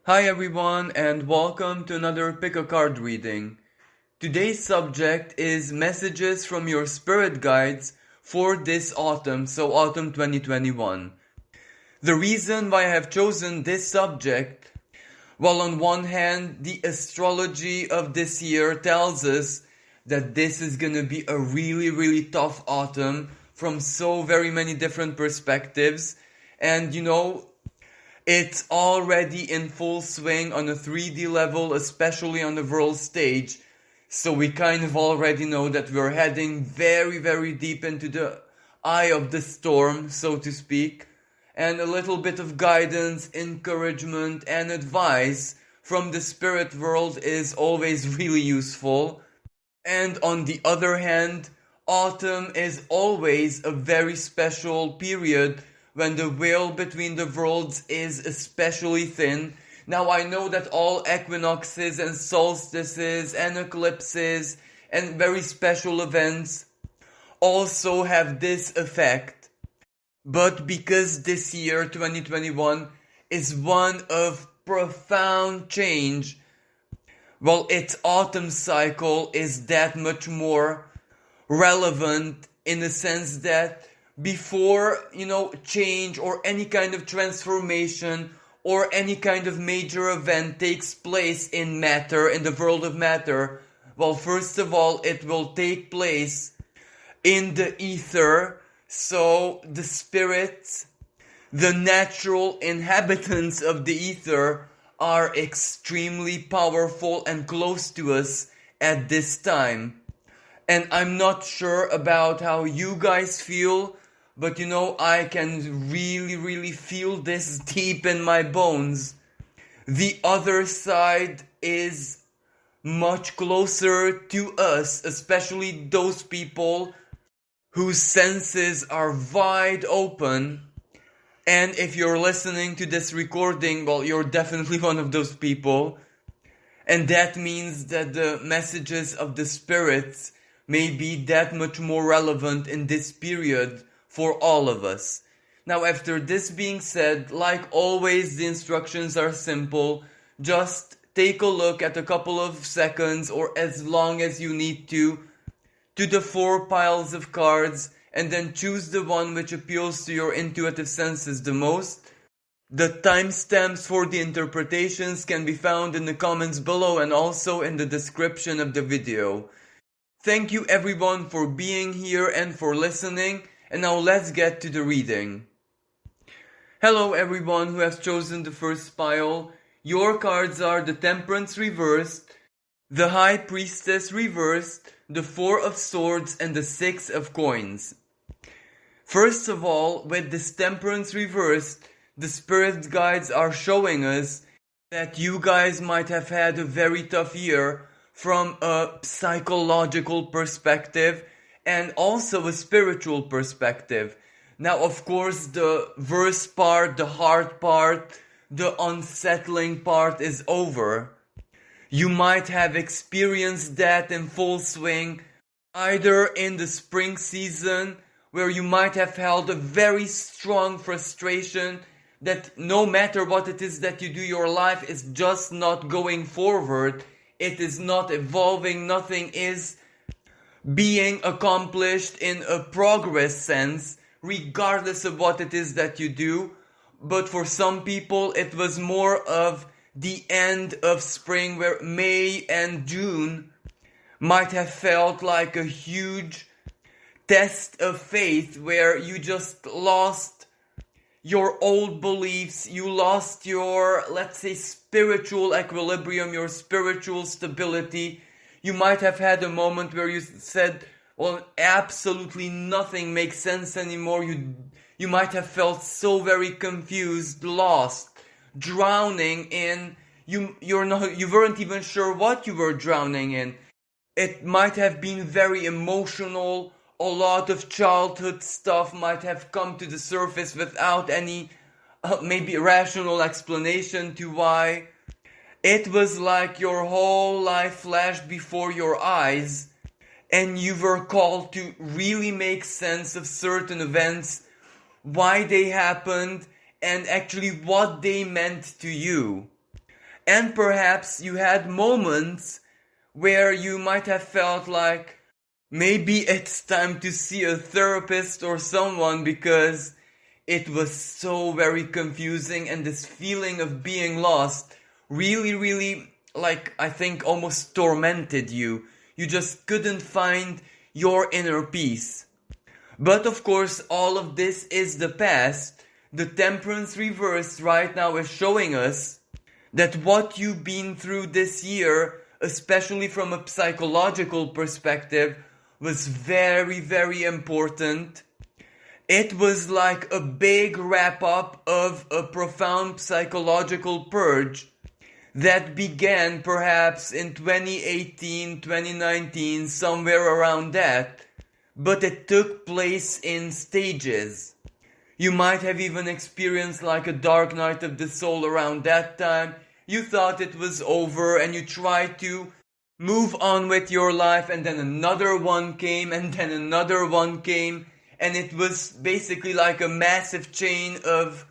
Hi everyone and welcome to another pick a card reading. Today's subject is messages from your spirit guides for this autumn, so autumn 2021. The reason why I have chosen this subject, well, on one hand, the astrology of this year tells us that this is gonna be a really tough autumn from so very many different perspectives. And it's already in full swing on a 3D level, especially on the world stage. So we kind of already know that we're heading very deep into the eye of the storm, so to speak. And a little bit of guidance, encouragement, and advice from the spirit world is always really useful. And on the other hand, autumn is always a very special period when the veil between the worlds is especially thin. Now I know that all equinoxes and solstices and eclipses and very special events also have this effect. But because this year, 2021, is one of profound change, well, its autumn cycle is that much more relevant in the sense that before, change or any kind of transformation or any kind of major event takes place in matter, in the world of matter, well, first of all, it will take place in the ether. So the spirits, the natural inhabitants of the ether, are extremely powerful and close to us at this time. And I'm not sure about how you guys feel, but I can really feel this deep in my bones. The other side is much closer to us, especially those people whose senses are wide open. And if you're listening to this recording, well, you're definitely one of those people. And that means that the messages of the spirits may be that much more relevant in this period for all of us. Now, after this being said, like always, the instructions are simple. Just take a look at a couple of seconds or as long as you need to the 4 piles of cards, and then choose the one which appeals to your intuitive senses the most. The timestamps for the interpretations can be found in the comments below and also in the description of the video. Thank you everyone for being here and for listening, and now let's get to the reading. Hello everyone who has chosen the first pile. Your cards are the Temperance reversed, the High Priestess reversed, the 4 of Swords, and the 6 of Coins. First of all, with this Temperance reversed, the spirit guides are showing us that you guys might have had a very tough year from a psychological perspective and also a spiritual perspective. Now, of course, the worst part, the hard part, the unsettling part is over. You might have experienced that in full swing, either in the spring season, where you might have held a very strong frustration that no matter what it is that you do, your life is just not going forward. It is not evolving. Nothing is being accomplished in a progress sense, regardless of what it is that you do. But for some people, it was more of the end of spring, where May and June might have felt like a huge test of faith, where you just lost your old beliefs, you lost your, let's say, spiritual equilibrium, your spiritual stability. You might have had a moment where you said, well, absolutely nothing makes sense anymore. You might have felt so very confused, lost, drowning in, you weren't even sure what you were drowning in. It might have been very emotional. A lot of childhood stuff might have come to the surface without any maybe rational explanation to why. It was like your whole life flashed before your eyes, and you were called to really make sense of certain events, why they happened, and actually what they meant to you. And perhaps you had moments where you might have felt like maybe it's time to see a therapist or someone because it was so very confusing and this feeling of being lost really, really, like, I think almost tormented you. You just couldn't find your inner peace. But of course, all of this is the past. The Temperance Reverse right now is showing us that what you've been through this year, especially from a psychological perspective, was very, very important. It was like a big wrap up of a profound psychological purge that began perhaps in 2018, 2019, somewhere around that, but it took place in stages. You might have even experienced like a dark night of the soul around that time. You thought it was over and you tried to move on with your life, and then another one came, and then another one came, and it was basically like a massive chain of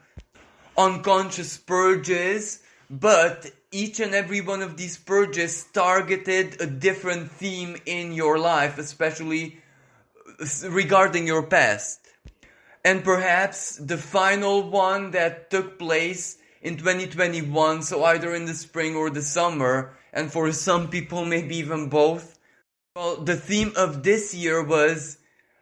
unconscious purges, but each and every one of these purges targeted a different theme in your life, especially regarding your past. And perhaps the final one that took place in 2021, so either in the spring or the summer, and for some people maybe even both. Well, the theme of this year was,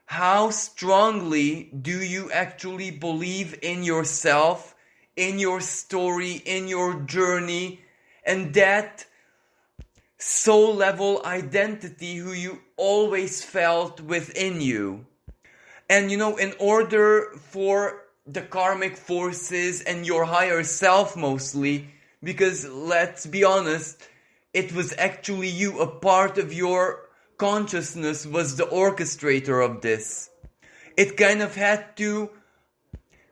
how strongly do you actually believe in yourself, in your story, in your journey, and that soul level identity who you always felt within you. And in order for the karmic forces and your higher self mostly, because let's be honest, it was actually you, a part of your consciousness was the orchestrator of this. It kind of had to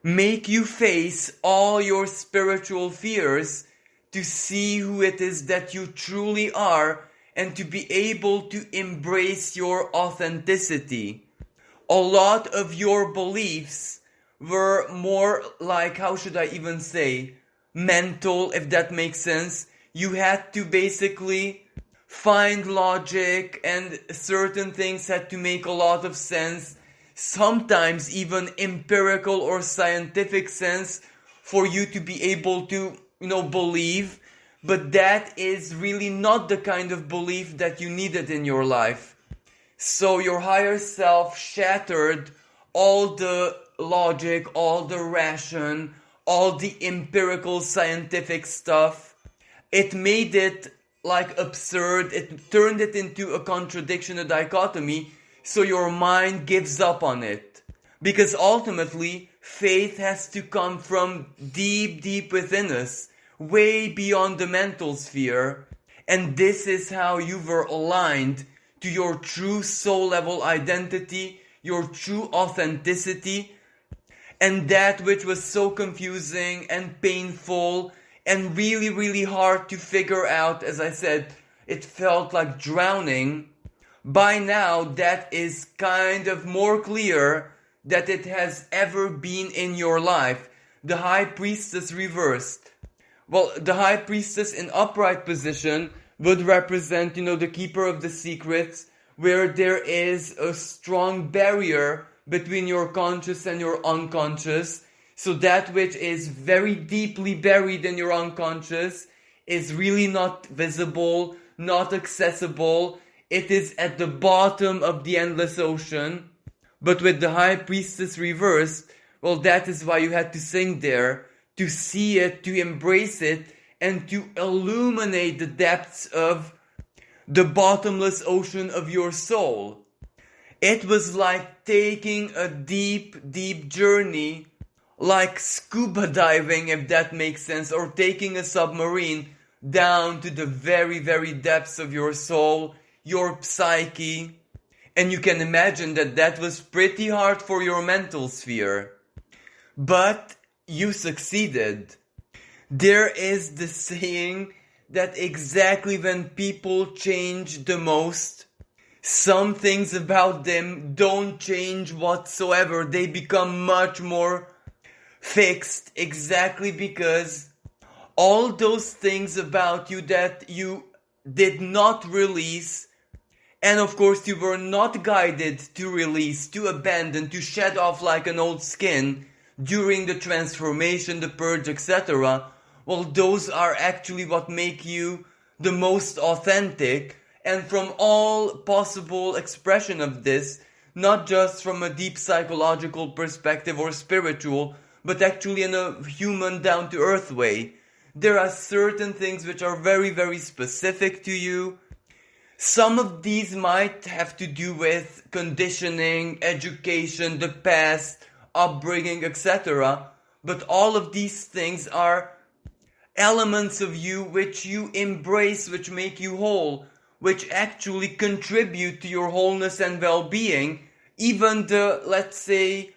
make you face all your spiritual fears to see who it is that you truly are and to be able to embrace your authenticity. A lot of your beliefs were more like, how should I even say, mental, if that makes sense. You had to basically find logic and certain things had to make a lot of sense, sometimes even empirical or scientific sense for you to be able to, believe. But that is really not the kind of belief that you needed in your life. So your higher self shattered all the logic, all the ration, all the empirical scientific stuff. It made it like absurd. It turned it into a contradiction, a dichotomy. So your mind gives up on it. Because ultimately, faith has to come from deep, deep within us, way beyond the mental sphere. And this is how you were aligned to your true soul level identity, your true authenticity, and that which was so confusing and painful and really, really hard to figure out. As I said, it felt like drowning. By now, that is kind of more clear that it has ever been in your life. The High Priestess reversed. Well, the High Priestess in upright position would represent, the keeper of the secrets, where there is a strong barrier between your conscious and your unconscious. So that which is very deeply buried in your unconscious is really not visible, not accessible. It is at the bottom of the endless ocean. But with the High Priestess reversed, well, that is why you had to sing there, to see it, to embrace it, and to illuminate the depths of the bottomless ocean of your soul. It was like taking a deep, deep journey, like scuba diving, if that makes sense, or taking a submarine down to the very, very depths of your soul, your psyche. And you can imagine that that was pretty hard for your mental sphere. But you succeeded. There is the saying that exactly when people change the most, some things about them don't change whatsoever. They become much more fixed, exactly because all those things about you that you did not release, and of course you were not guided to release, to abandon, to shed off like an old skin during the transformation, the purge, etc. Well, those are actually what make you the most authentic, and from all possible expression of this, not just from a deep psychological perspective or spiritual, but actually in a human down-to-earth way. There are certain things which are very, very specific to you. Some of these might have to do with conditioning, education, the past, upbringing, etc. But all of these things are elements of you which you embrace, which make you whole, which actually contribute to your wholeness and well-being. Even the, let's say,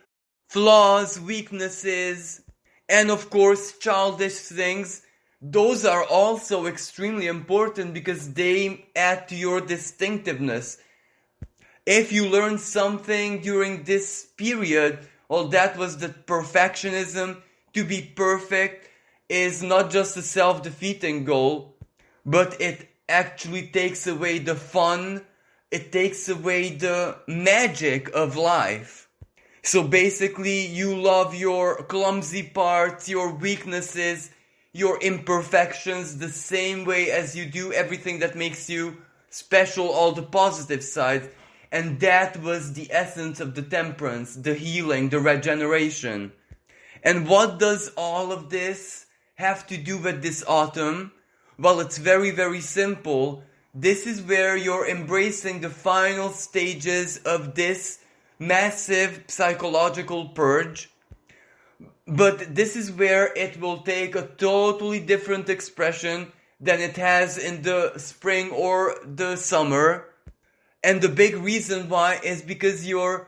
flaws, weaknesses, and of course childish things, those are also extremely important because they add to your distinctiveness. If you learn something during this period, well, that was the perfectionism. To be perfect is not just a self-defeating goal, but it actually takes away the fun, it takes away the magic of life. So basically, you love your clumsy parts, your weaknesses, your imperfections the same way as you do everything that makes you special, all the positive sides. And that was the essence of the temperance, the healing, the regeneration. And what does all of this have to do with this autumn? Well, it's very, very simple. This is where you're embracing the final stages of this massive psychological purge. But this is where it will take a totally different expression than it has in the spring or the summer. And the big reason why is because your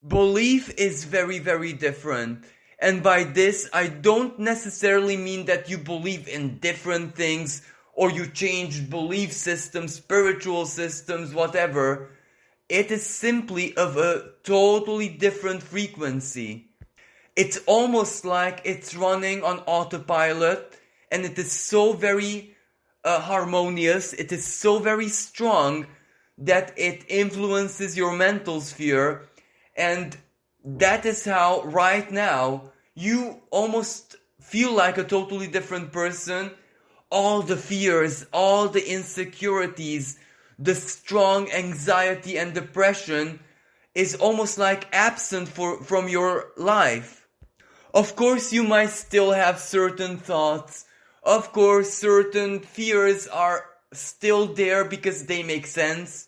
belief is very, very different. And by this, I don't necessarily mean that you believe in different things or you change belief systems, spiritual systems, whatever. It is simply of a totally different frequency. It's almost like it's running on autopilot, and it is so very harmonious, it is so very strong that it influences your mental sphere, and that is how right now you almost feel like a totally different person. All the fears, all the insecurities, the strong anxiety and depression is almost like absent from your life. Of course, you might still have certain thoughts. Of course, certain fears are still there because they make sense,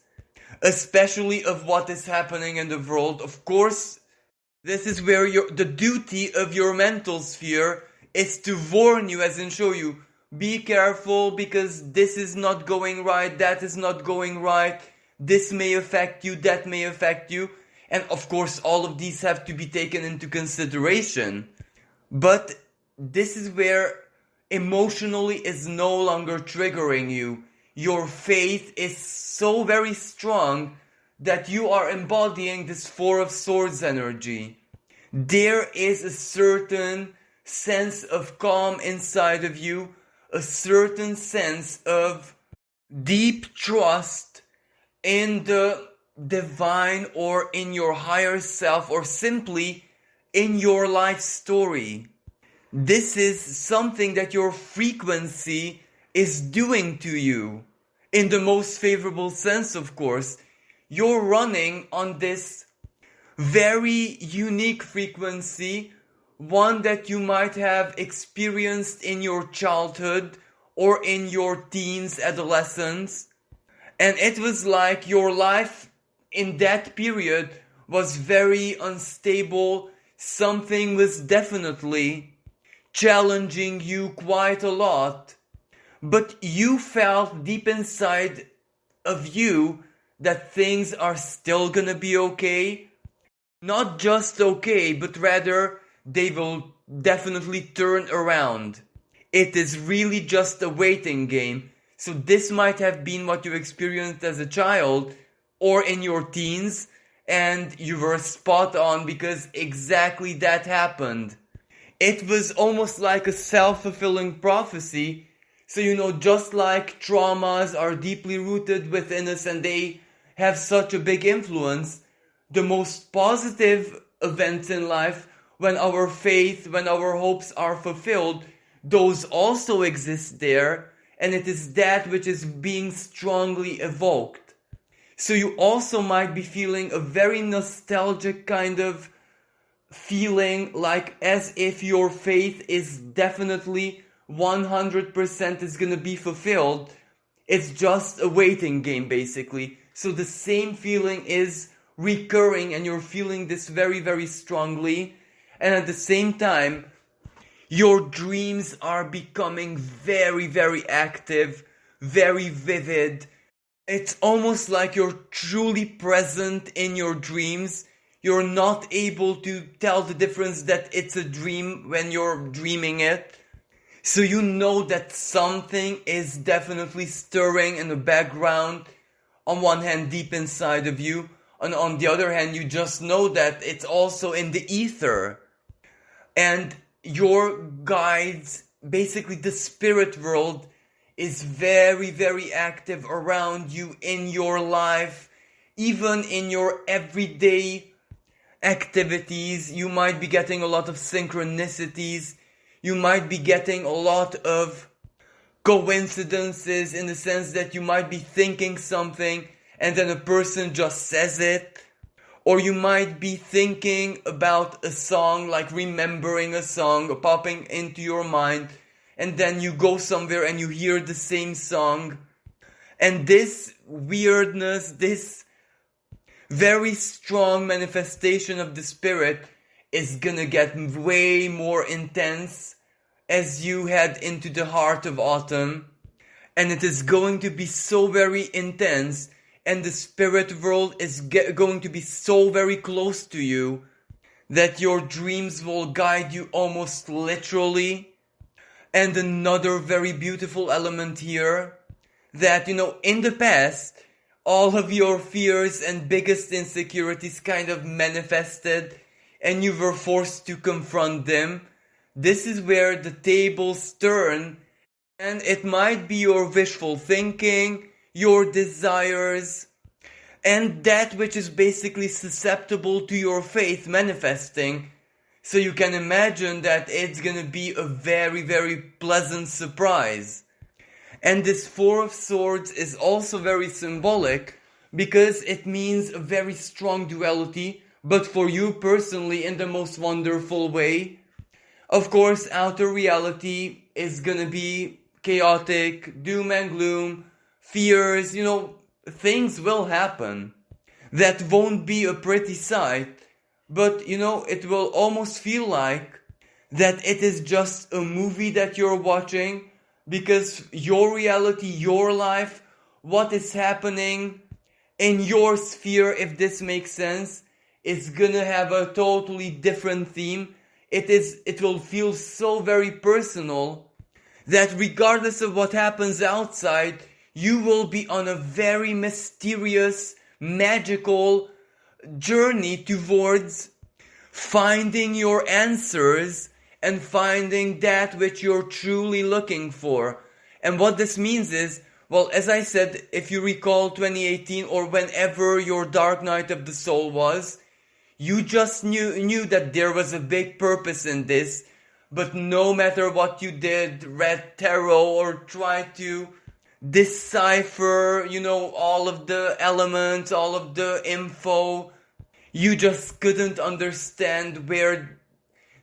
especially of what is happening in the world. Of course, this is where the duty of your mental sphere is to warn you, as in show you, be careful because this is not going right, that is not going right, this may affect you, that may affect you. And of course, all of these have to be taken into consideration. But this is where emotionally is no longer triggering you. Your faith is so very strong that you are embodying this Four of Swords energy. There is a certain sense of calm inside of you, a certain sense of deep trust in the divine or in your higher self or simply in your life story. This is something that your frequency is doing to you. In the most favorable sense, of course. You're running on this very unique frequency, one that you might have experienced in your childhood or in your teens, adolescence. And it was like your life in that period was very unstable. Something was definitely challenging you quite a lot. But you felt deep inside of you that things are still gonna be okay. Not just okay, but rather they will definitely turn around. It is really just a waiting game. So this might have been what you experienced as a child or in your teens, and you were spot on because exactly that happened. it was almost like a self-fulfilling prophecy. So, just like traumas are deeply rooted within us and they have such a big influence, the most positive events in life, when our faith, when our hopes are fulfilled, those also exist there, and it is that which is being strongly evoked. So you also might be feeling a very nostalgic kind of feeling, like as if your faith is definitely 100% is gonna be fulfilled. It's just a waiting game, basically. So the same feeling is recurring and you're feeling this very, very strongly. And at the same time, your dreams are becoming very, very active, very vivid. It's almost like you're truly present in your dreams. You're not able to tell the difference that it's a dream when you're dreaming it. So you know that something is definitely stirring in the background, on one hand deep inside of you, and on the other hand you just know that it's also in the ether. And your guides, basically the spirit world, is very, very active around you in your life, even in your everyday activities. You might be getting a lot of synchronicities. You might be getting a lot of coincidences, in the sense that you might be thinking something and then a person just says it. Or you might be thinking about a song, like remembering a song popping into your mind, and then you go somewhere and you hear the same song. And this weirdness, this very strong manifestation of the spirit is gonna get way more intense as you head into the heart of autumn. And it is going to be so very intense, and the spirit world is going to be so very close to you that your dreams will guide you almost literally. And another very beautiful element here, that in the past all of your fears and biggest insecurities kind of manifested and you were forced to confront them. This is where the tables turn, and it might be your wishful thinking, your desires, and that which is basically susceptible to your faith manifesting. So you can imagine that it's gonna be a very, very pleasant surprise. And this Four of Swords is also very symbolic, because it means a very strong duality, but for you personally in the most wonderful way. Of course, outer reality is gonna be chaotic, doom and gloom, fears, things will happen. That won't be a pretty sight, but it will almost feel like that it is just a movie that you're watching, because your reality, your life, what is happening in your sphere, if this makes sense, is gonna have a totally different theme. It will feel so very personal that regardless of what happens outside, you will be on a very mysterious, magical journey towards finding your answers and finding that which you're truly looking for. And what this means is, well, as I said, if you recall 2018 or whenever your dark night of the soul was, you just knew that there was a big purpose in this. But no matter what you did, read tarot or tried to decipher, all of the elements, all of the info, you just couldn't understand where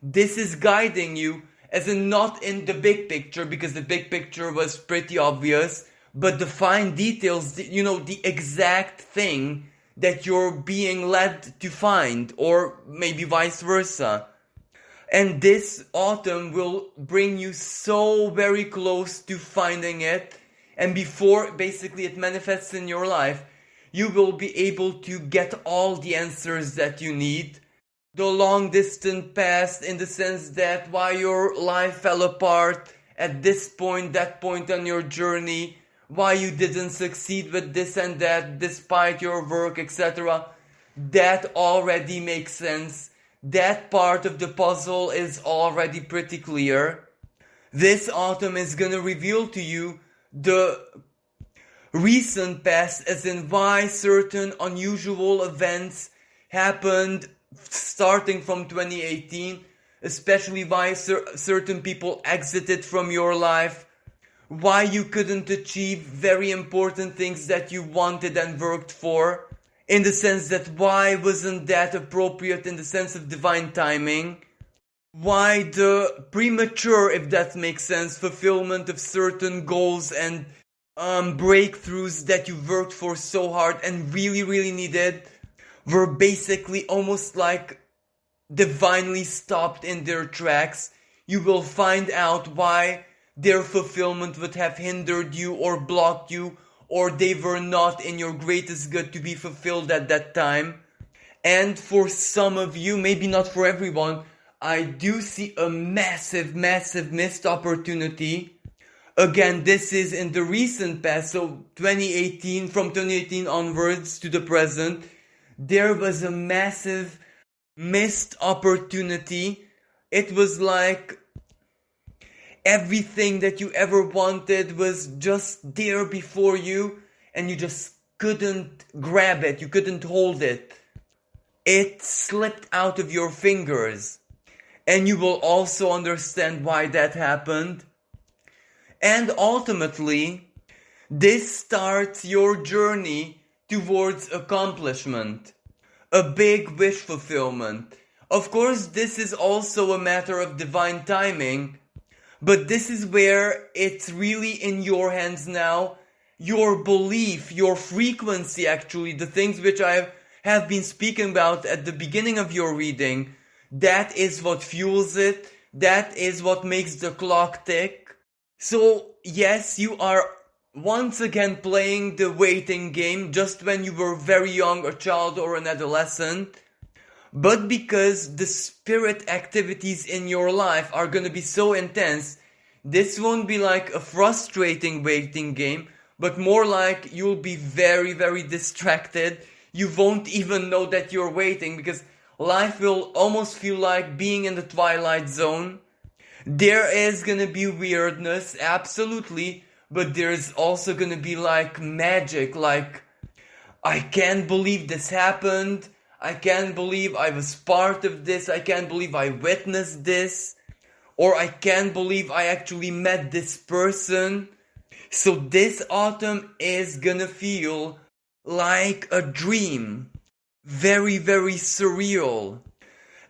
this is guiding you, as in not in the big picture, because the big picture was pretty obvious, but the fine details, the exact thing that you're being led to find, or maybe vice versa. And this autumn will bring you so very close to finding it, and before basically it manifests in your life, you will be able to get all the answers that you need. The long distant past, in the sense that why your life fell apart at this point, that point on your journey, why you didn't succeed with this and that despite your work, etc. That already makes sense. that part of the puzzle is already pretty clear. This autumn is gonna reveal to you the recent past, as in why certain unusual events happened starting from 2018, especially why certain people exited from your life, why you couldn't achieve very important things that you wanted and worked for, in the sense that why wasn't that appropriate in the sense of divine timing, why the premature, if that makes sense, fulfillment of certain goals and breakthroughs that you worked for so hard and really, really needed were basically almost like divinely stopped in their tracks. You will find out why their fulfillment would have hindered you or blocked you, or they were not in your greatest good to be fulfilled at that time. And for some of you, maybe not for everyone, I do see a massive, massive missed opportunity. Again, this is in the recent past, so 2018, from 2018 onwards to the present, there was a massive missed opportunity. It was like everything that you ever wanted was just there before you, and you just couldn't grab it, you couldn't hold it. It slipped out of your fingers. And you will also understand why that happened. And ultimately, this starts your journey towards accomplishment. A big wish fulfillment. Of course, this is also a matter of divine timing, but this is where it's really in your hands now. Your belief, your frequency actually, the things which I have been speaking about at the beginning of your reading, that is what fuels it. That is what makes the clock tick. So yes, you are once again playing the waiting game just when you were very young, a child or an adolescent. But because the spirit activities in your life are gonna be so intense, this won't be like a frustrating waiting game, but more like you'll be very, very distracted. You won't even know that you're waiting because life will almost feel like being in the Twilight Zone. There is gonna be weirdness, absolutely, but there's also gonna be like magic, like, I can't believe this happened, I can't believe I was part of this, I can't believe I witnessed this, or I can't believe I actually met this person. So this autumn is gonna feel like a dream. Very, very surreal.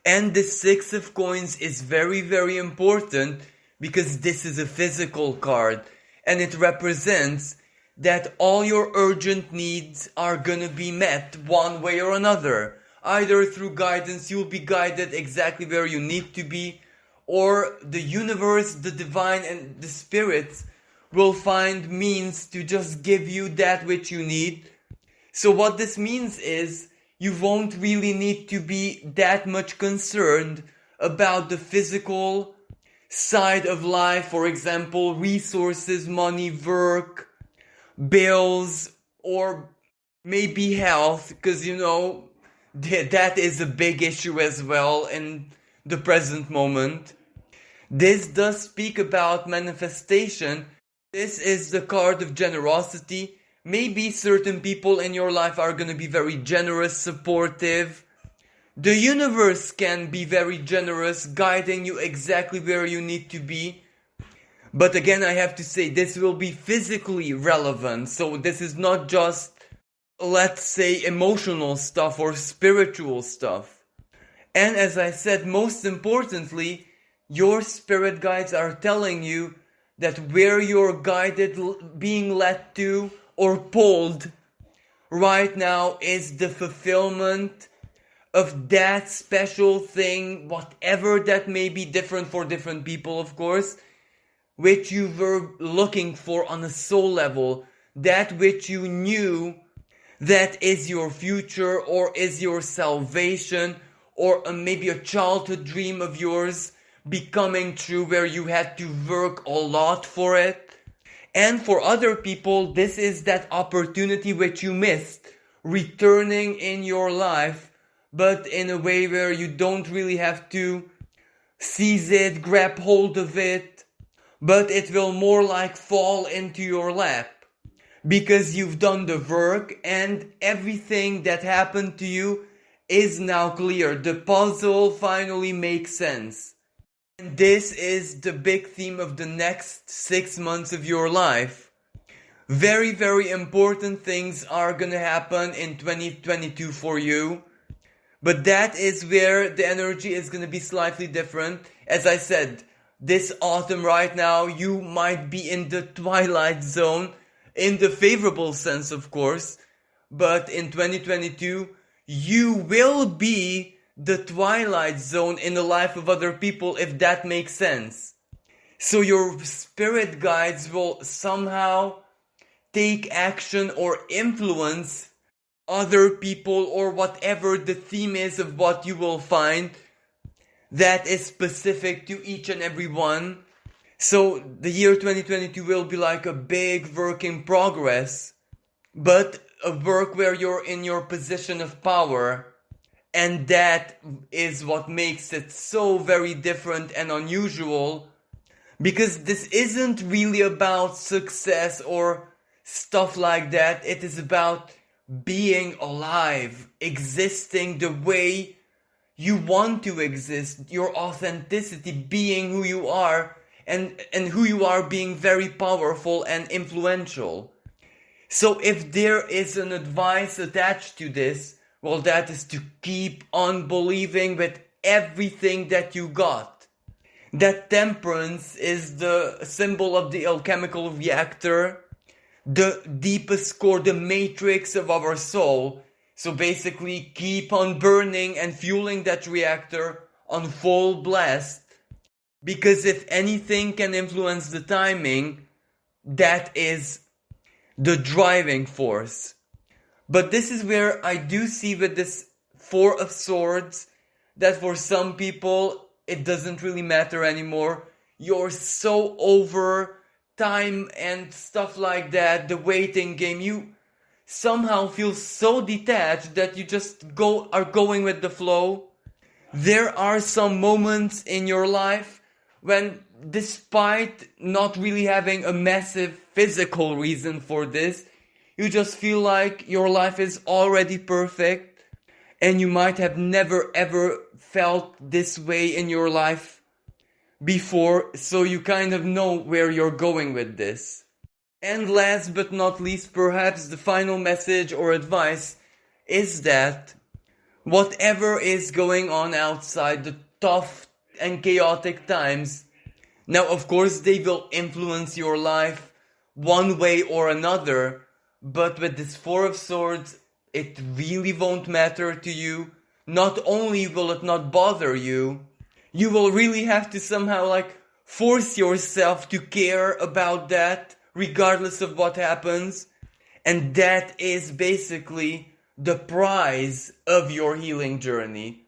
And the Six of Coins is very, very important because this is a physical card and it represents that all your urgent needs are gonna be met one way or another. Either through guidance, you'll be guided exactly where you need to be, or the universe, the divine, and the spirits will find means to just give you that which you need. So what this means is, you won't really need to be that much concerned about the physical side of life, for example, resources, money, work, bills, or maybe health, because you know, that is a big issue as well in the present moment. This does speak about manifestation. This is the card of generosity. Maybe certain people in your life are gonna be very generous, supportive. The universe can be very generous, guiding you exactly where you need to be. But again, I have to say, this will be physically relevant. So this is not just, let's say, emotional stuff or spiritual stuff. And as I said, most importantly, your spirit guides are telling you that where you're guided, being led to, or pulled right now is the fulfillment of that special thing, whatever that may be, different for different people, of course, which you were looking for on a soul level, that which you knew that is your future or is your salvation, or maybe a childhood dream of yours becoming true where you had to work a lot for it. And for other people, this is that opportunity which you missed, returning in your life but in a way where you don't really have to seize it, grab hold of it, but it will more like fall into your lap because you've done the work and everything that happened to you is now clear. The puzzle finally makes sense. And this is the big theme of the next 6 months of your life. Very, very important things are gonna happen in 2022 for you. But that is where the energy is gonna be slightly different. As I said, this autumn right now, you might be in the twilight zone, in the favorable sense, of course. But in 2022, you will be the twilight zone in the life of other people, if that makes sense. So your spirit guides will somehow take action or influence other people or whatever the theme is of what you will find that is specific to each and every one. So the year 2022 will be like a big work in progress, but a work where you're in your position of power. And that is what makes it so very different and unusual, because this isn't really about success or stuff like that. It is about being alive, existing the way you want to exist, your authenticity, being who you are, and who you are being very powerful and influential. So if there is an advice attached to this, well, that is to keep on believing with everything that you got. That temperance is the symbol of the alchemical reactor, the deepest core, the matrix of our soul. So basically, keep on burning and fueling that reactor on full blast. Because if anything can influence the timing, that is the driving force. But this is where I do see with this Four of Swords that for some people it doesn't really matter anymore. You're so over time and stuff like that, the waiting game. You somehow feel so detached that you just are going with the flow. There are some moments in your life when, despite not really having a massive physical reason for this, you just feel like your life is already perfect, and you might have never ever felt this way in your life before, so you kind of know where you're going with this. And last but not least, perhaps the final message or advice is that whatever is going on outside, the tough and chaotic times, now of course they will influence your life one way or another, but with this Four of Swords, it really won't matter to you. Not only will it not bother you, you will really have to somehow force yourself to care about that, regardless of what happens. And that is basically the prize of your healing journey.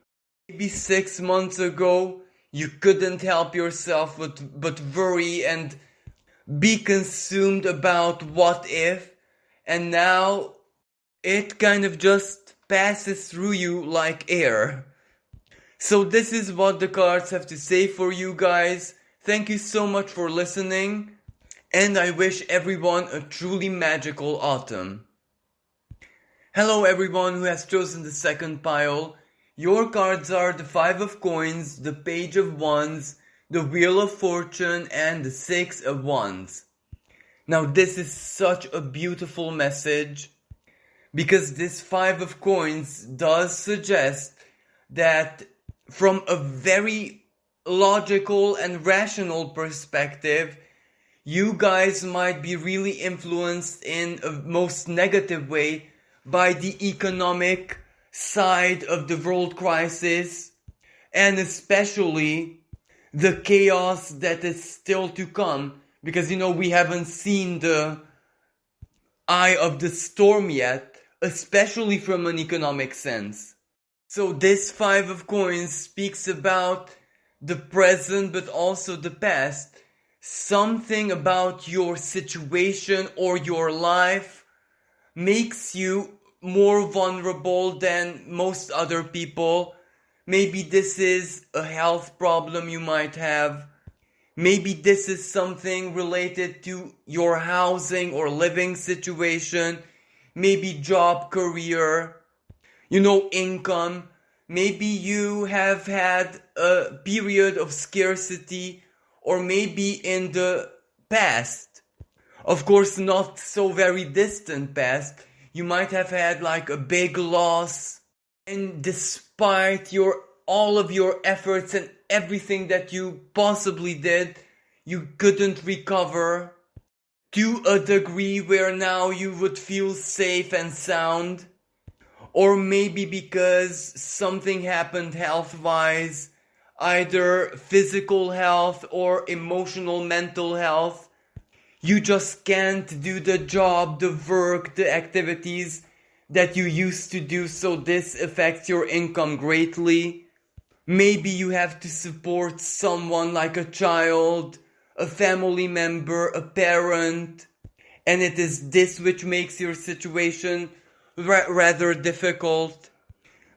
Maybe 6 months ago, you couldn't help yourself but worry and be consumed about what if, and now it kind of just passes through you like air. So this is what the cards have to say for you guys. Thank you so much for listening, and I wish everyone a truly magical autumn. Hello everyone who has chosen the second pile. Your cards are the Five of Coins, the Page of Wands, the Wheel of Fortune, and the Six of Wands. Now this is such a beautiful message, because this Five of Coins does suggest that from a very logical and rational perspective, you guys might be really influenced in a most negative way by the economic side of the world crisis, and especially the chaos that is still to come. Because, we haven't seen the eye of the storm yet, especially from an economic sense. So this Five of Coins speaks about the present but also the past. Something about your situation or your life makes you more vulnerable than most other people. Maybe this is a health problem you might have. Maybe this is something related to your housing or living situation. Maybe job, career, income. Maybe you have had a period of scarcity, or maybe in the past, of course not so very distant past, you might have had like a big loss, and despite all of your efforts and everything that you possibly did, you couldn't recover to a degree where now you would feel safe and sound. Or maybe because something happened health-wise, either physical health or emotional, mental health. You just can't do the job, the work, the activities that you used to do, so this affects your income greatly. Maybe you have to support someone like a child, a family member, a parent, and it is this which makes your situation rather difficult.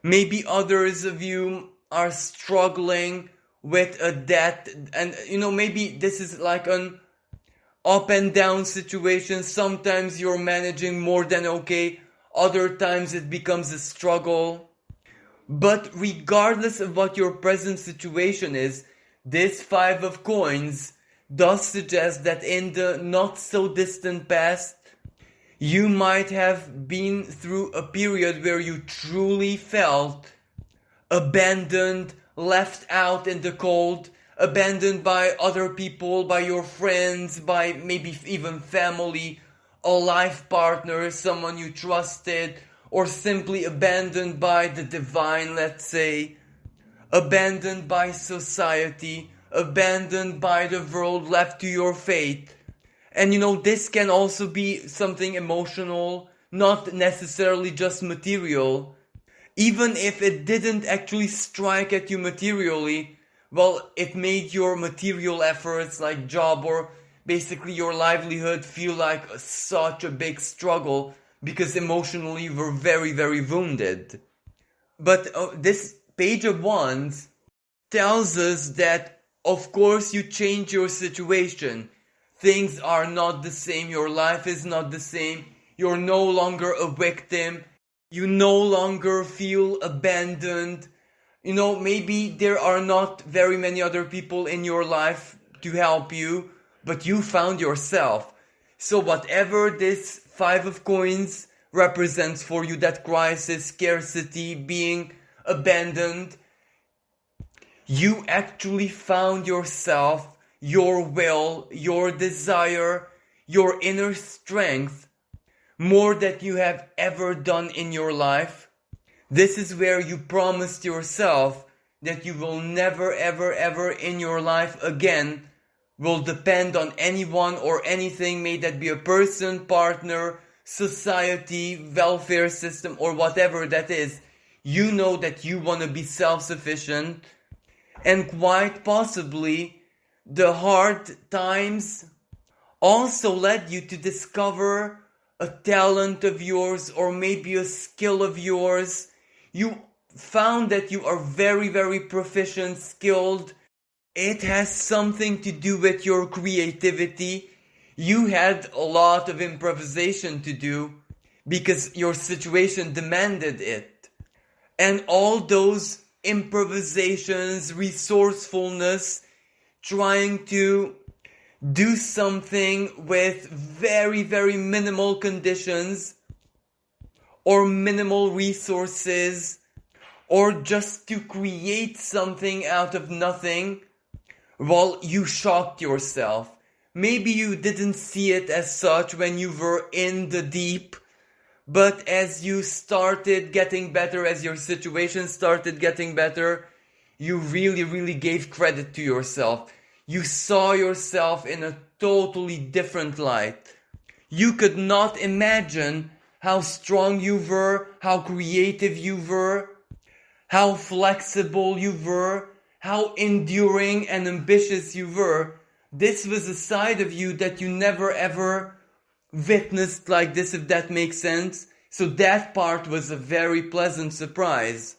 Maybe others of you are struggling with a debt, and maybe this is like an up and down situation. Sometimes you're managing more than okay, other times it becomes a struggle. But regardless of what your present situation is, this Five of Coins does suggest that in the not so distant past, you might have been through a period where you truly felt abandoned, left out in the cold, abandoned by other people, by your friends, by maybe even family, a life partner, someone you trusted, or simply abandoned by the divine, let's say, abandoned by society, abandoned by the world, left to your fate. And this can also be something emotional, not necessarily just material. Even if it didn't actually strike at you materially, well, it made your material efforts like job or basically your livelihood feel like such a big struggle because emotionally you were very, very wounded. But this Page of Wands tells us that of course you change your situation. Things are not the same, your life is not the same, you're no longer a victim, you no longer feel abandoned. Maybe there are not very many other people in your life to help you, but you found yourself. So whatever this Five of Coins represents for you, that crisis, scarcity, being abandoned, you actually found yourself, your will, your desire, your inner strength, more than you have ever done in your life. This is where you promised yourself that you will never, ever, ever in your life again will depend on anyone or anything, may that be a person, partner, society, welfare system, or whatever that is. You know that you want to be self-sufficient, and quite possibly the hard times also led you to discover a talent of yours or maybe a skill of yours. You found that you are very, very proficient, skilled. It has something to do with your creativity. You had a lot of improvisation to do because your situation demanded it. And all those improvisations, resourcefulness, trying to do something with very, very minimal conditions or minimal resources, or just to create something out of nothing, well, you shocked yourself. Maybe you didn't see it as such when you were in the deep, but as you started getting better, as your situation started getting better, you really, really gave credit to yourself. You saw yourself in a totally different light. You could not imagine how strong you were, how creative you were, how flexible you were, how enduring and ambitious you were. This was a side of you that you never ever witnessed like this, if that makes sense. So that part was a very pleasant surprise.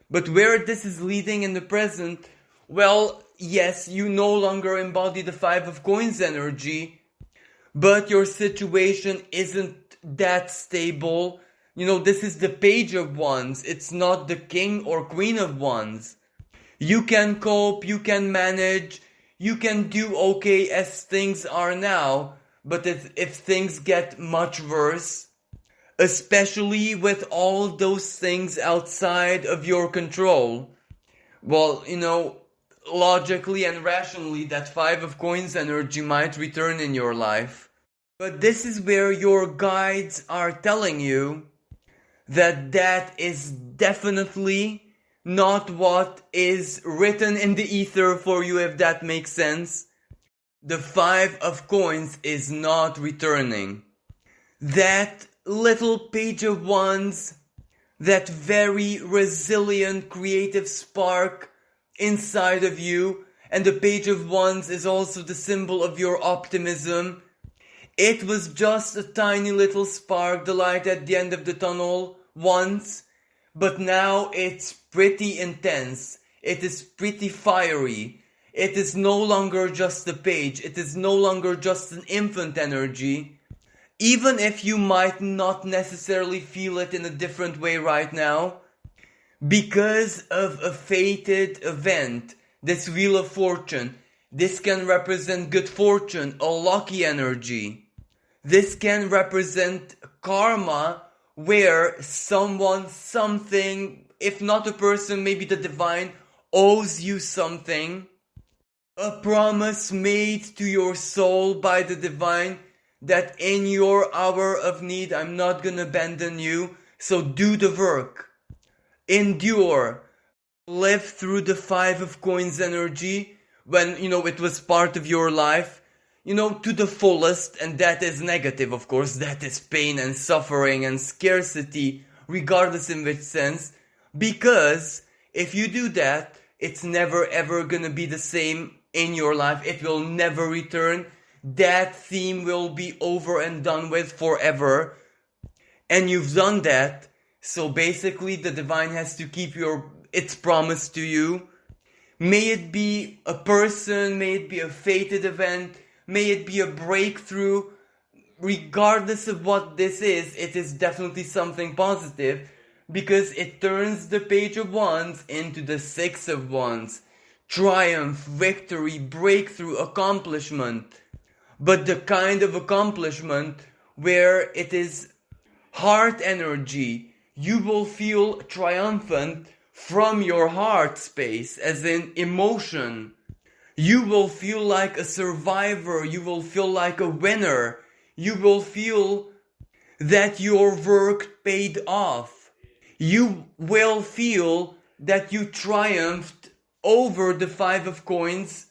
But where this is leading in the present, well, yes, you no longer embody the Five of Coins energy, but your situation isn't that stable. This is the Page of Wands. It's not the King or Queen of Wands. You can cope, you can manage, you can do okay as things are now, but if things get much worse, especially with all those things outside of your control, well, logically and rationally, that Five of Coins energy might return in your life. But this is where your guides are telling you that is definitely not what is written in the ether for you, if that makes sense. The Five of Coins is not returning. That little Page of Wands, that very resilient creative spark inside of you, and the Page of Wands is also the symbol of your optimism. It was just a tiny little spark, the light at the end of the tunnel once, but now it's pretty intense. It is pretty fiery. It is no longer just a page. It is no longer just an infant energy. Even if you might not necessarily feel it in a different way right now, because of a fated event, this Wheel of Fortune, this can represent good fortune, a lucky energy. This can represent karma, where someone, something, if not a person, maybe the divine, owes you something. A promise made to your soul by the divine, that in your hour of need, I'm not gonna abandon you, so do the work. Endure. Live through the Five of Coins energy, when, it was part of your life, to the fullest, and that is negative, of course. That is pain and suffering and scarcity, regardless in which sense, because if you do that, it's never ever gonna be the same in your life. It will never return. That theme will be over and done with forever, and you've done that. So basically, the divine has to keep its promise to you. May it be a person, may it be a fated event, may it be a breakthrough. Regardless of what this is, it is definitely something positive, because it turns the Page of Wands into the Six of Wands. Triumph, victory, breakthrough, accomplishment. But the kind of accomplishment where it is heart energy. You will feel triumphant from your heart space, as in emotion. You will feel like a survivor. You will feel like a winner. You will feel that your work paid off. You will feel that you triumphed over the Five of Coins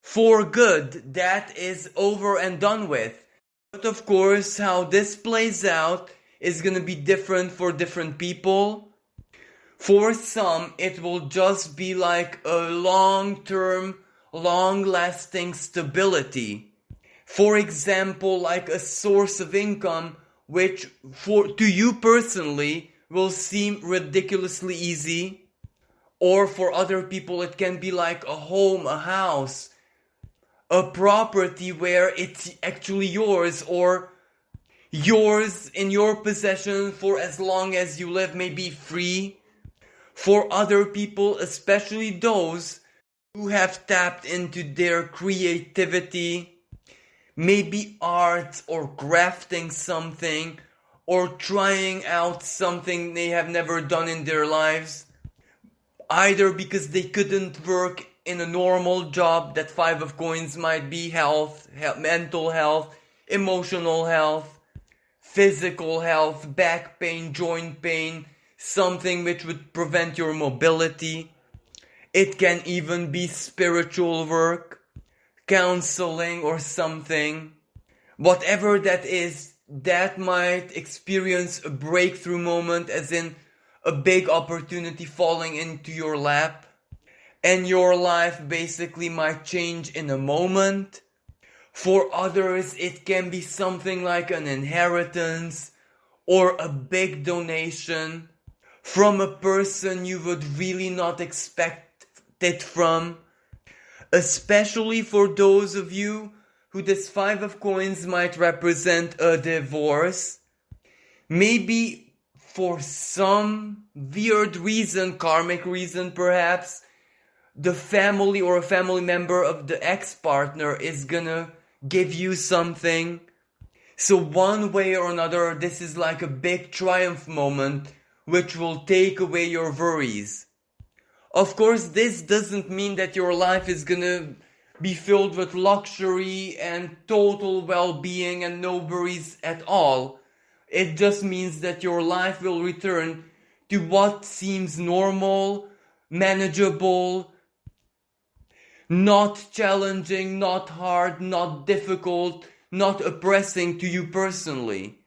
for good. That is over and done with. But of course, how this plays out is gonna be different for different people. For some, it will just be like a long-term, long-lasting stability. For example, like a source of income, which to you personally will seem ridiculously easy. Or for other people, it can be like a home, a house, a property where it's actually yours, or yours in your possession for as long as you live, may be free. For other people, especially those who have tapped into their creativity, maybe art or crafting something, or trying out something they have never done in their lives, either because they couldn't work in a normal job. That Five of Coins might be health, mental health, emotional health, physical health, back pain, joint pain, something which would prevent your mobility. It can even be spiritual work, counseling or something. Whatever that is, that might experience a breakthrough moment, as in a big opportunity falling into your lap, and your life basically might change in a moment. For others, it can be something like an inheritance, or a big donation from a person you would really not expect it from. Especially for those of you who this Five of Coins might represent a divorce. Maybe for some weird reason, karmic reason perhaps, the family or a family member of the ex-partner is gonna give you something. So one way or another, this is like a big triumph moment which will take away your worries. Of course, this doesn't mean that your life is gonna be filled with luxury and total well-being and no worries at all. It just means that your life will return to what seems normal, manageable, not challenging, not hard, not difficult, not oppressing to you personally.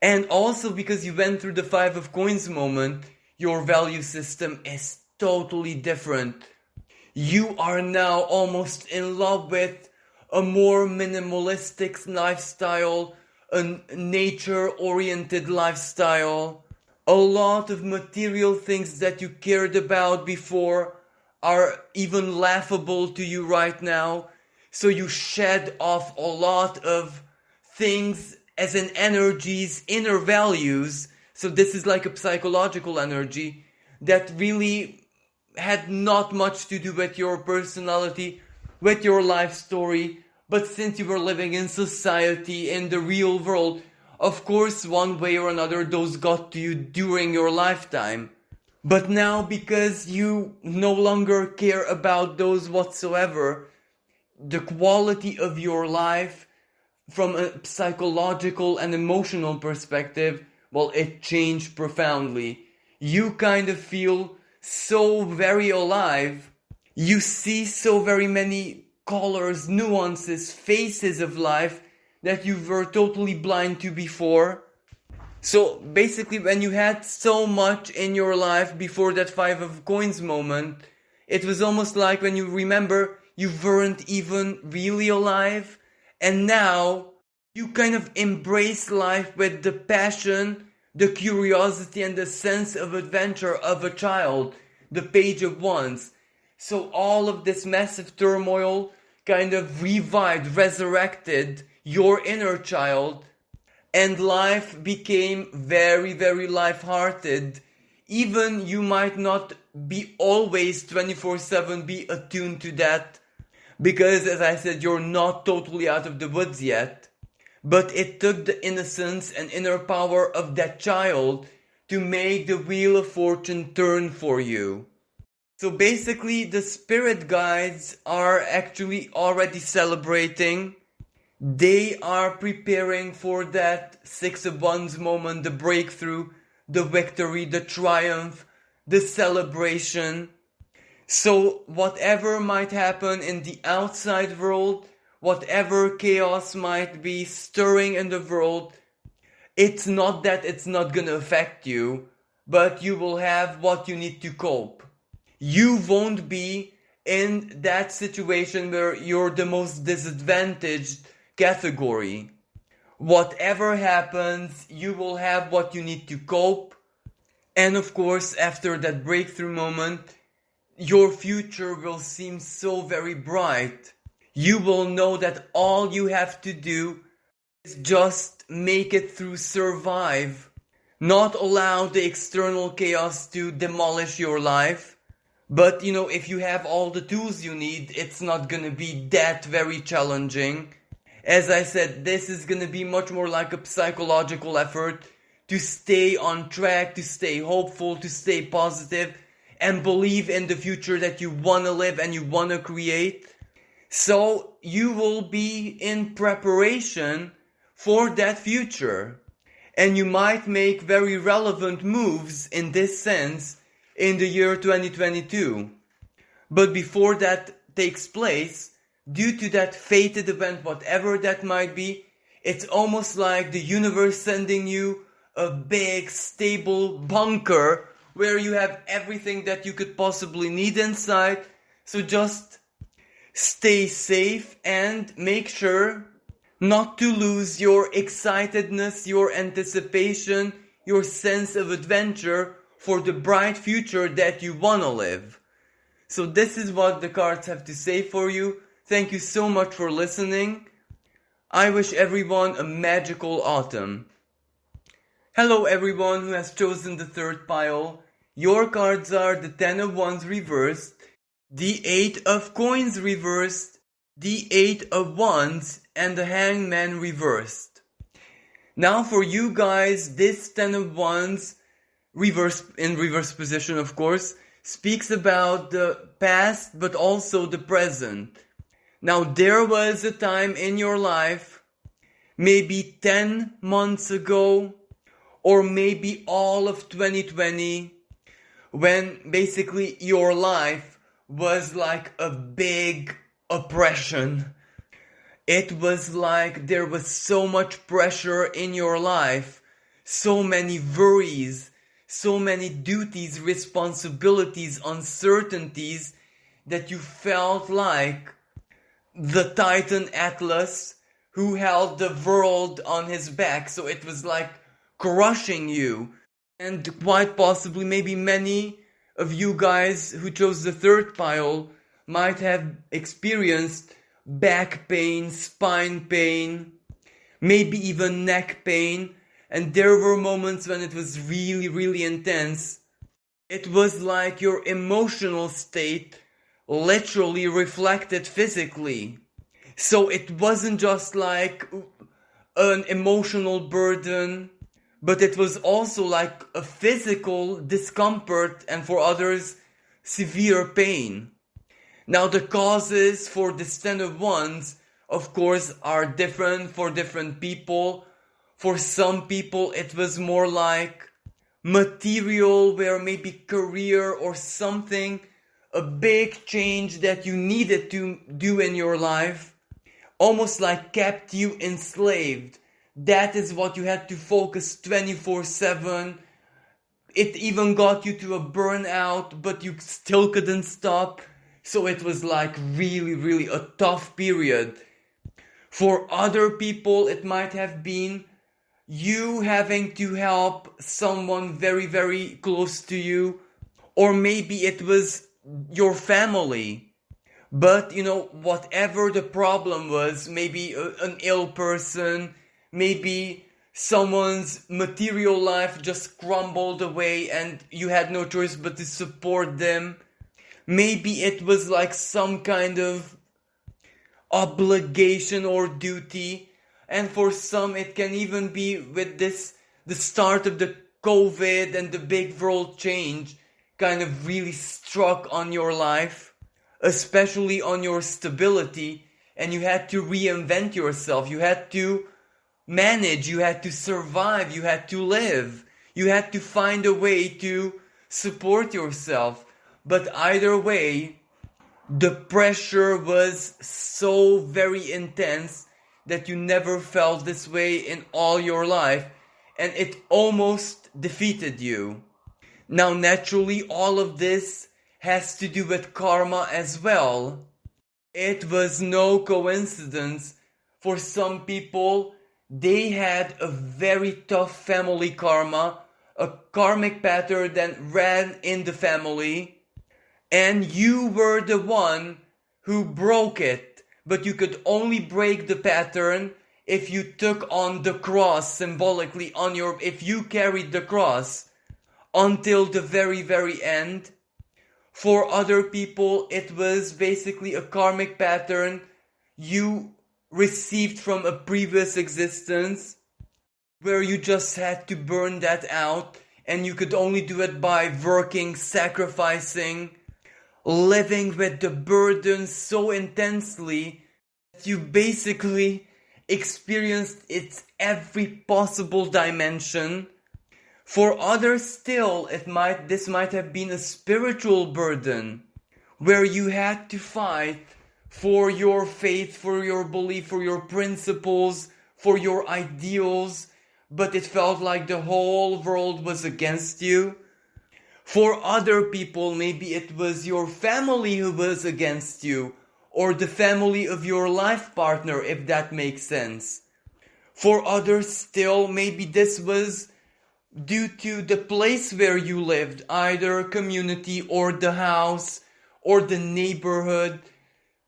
And also because you went through the Five of Coins moment, your value system is totally different. You are now almost in love with a more minimalistic lifestyle, a nature-oriented lifestyle. A lot of material things that you cared about before are even laughable to you right now. So you shed off a lot of things as in energies, inner values. So this is like a psychological energy that really had not much to do with your personality, with your life story. But since you were living in society, in the real world, of course, one way or another, those got to you during your lifetime. But now, because you no longer care about those whatsoever, the quality of your life from a psychological and emotional perspective, well, it changed profoundly. You kind of feel so very alive. You see so very many colors, nuances, faces of life that you were totally blind to before. So basically, when you had so much in your life before that Five of Coins moment, it was almost like when you remember you weren't even really alive, and now you kind of embrace life with the passion, the curiosity and the sense of adventure of a child, the Page of Wands. So all of this massive turmoil kind of revived, resurrected your inner child, and life became very, very light-hearted. Even you might not be always 24/7 be attuned to that, because as I said, you're not totally out of the woods yet. But it took the innocence and inner power of that child to make the wheel of fortune turn for you. So basically, the spirit guides are actually already celebrating. They are preparing for that Six of Wands moment, the breakthrough, the victory, the triumph, the celebration. So whatever might happen in the outside world, whatever chaos might be stirring in the world, it's not that it's not gonna affect you, but you will have what you need to cope. You won't be in that situation where you're the most disadvantaged category. Whatever happens, you will have what you need to cope. And of course, after that breakthrough moment, your future will seem so very bright. You will know that all you have to do is just make it through, survive. Not allow the external chaos to demolish your life. But if you have all the tools you need, it's not gonna be that very challenging. As I said, this is gonna be much more like a psychological effort to stay on track, to stay hopeful, to stay positive, and believe in the future that you wanna live and you wanna create. So you will be in preparation for that future. And you might make very relevant moves in this sense in the year 2022. But before that takes place, due to that fated event, whatever that might be, it's almost like the universe sending you a big, stable bunker where you have everything that you could possibly need inside. So just stay safe and make sure not to lose your excitedness, your anticipation, your sense of adventure for the bright future that you wanna live. So this is what the cards have to say for you. Thank you so much for listening. I wish everyone a magical autumn. Hello everyone who has chosen the third pile. Your cards are the Ten of Wands reversed, the Eight of Coins reversed, the Eight of Wands, and the Hangman reversed. Now for you guys, this Ten of Wands, in reverse position of course, speaks about the past but also the present. Now there was a time in your life, maybe 10 months ago, or maybe all of 2020, when basically your life was like a big oppression. It was like there was so much pressure in your life, so many worries, so many duties, responsibilities, uncertainties, that you felt like the Titan Atlas who held the world on his back. So it was like crushing you. And quite possibly maybe many of you guys who chose the third pile might have experienced back pain, spine pain, maybe even neck pain. And there were moments when it was really, really intense. It was like your emotional state literally reflected physically. So it wasn't just like an emotional burden, but it was also like a physical discomfort and for others, severe pain. Now the causes for this Ten of Wands, of course, are different for different people. For some people it was more like material, where maybe career or something, a big change that you needed to do in your life, almost like kept you enslaved. That is what you had to focus 24/7. It even got you to a burnout, but you still couldn't stop. So it was like really, really a tough period. For other people, it might have been you having to help someone very, very close to you. Or maybe it was your family. But, whatever the problem was, maybe an ill person, maybe someone's material life just crumbled away and you had no choice but to support them. Maybe it was like some kind of obligation or duty. And for some it can even be with the start of the COVID and the big world change kind of really struck on your life, especially on your stability, and you had to reinvent yourself. You had to manage, you had to survive, you had to live, you had to find a way to support yourself. But either way, the pressure was so very intense that you never felt this way in all your life, and it almost defeated you. Now naturally all of this has to do with karma as well. It was no coincidence. For some people, they had a very tough family karma, a karmic pattern that ran in the family, and you were the one who broke it. But you could only break the pattern if you took on the cross symbolically if you carried the cross until the very, very end. For other people, it was basically a karmic pattern you received from a previous existence, where you just had to burn that out, and you could only do it by working, sacrificing, living with the burden so intensely that you basically experienced its every possible dimension. For others still, this might have been a spiritual burden, where you had to fight for your faith, for your belief, for your principles, for your ideals, but it felt like the whole world was against you. For other people, maybe it was your family who was against you, or the family of your life partner, if that makes sense. For others still, maybe this was due to the place where you lived, either community or the house or the neighborhood.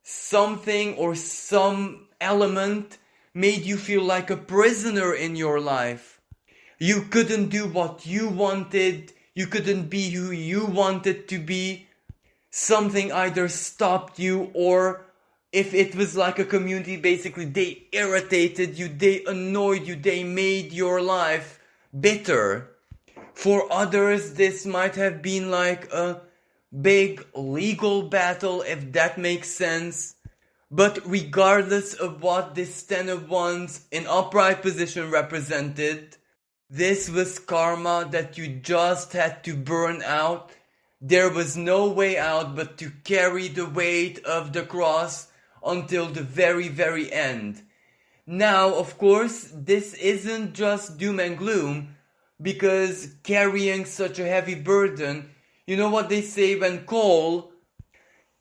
Something or some element made you feel like a prisoner in your life. You couldn't do what you wanted, you couldn't be who you wanted to be. Something either stopped you, or if it was like a community, basically they irritated you, they annoyed you, they made your life bitter. For others, this might have been like a big legal battle, if that makes sense. But regardless of what this Ten of Wands in upright position represented, this was karma that you just had to burn out. There was no way out but to carry the weight of the cross until the very, very end. Now, of course, this isn't just doom and gloom, because carrying such a heavy burden, you know what they say, when coal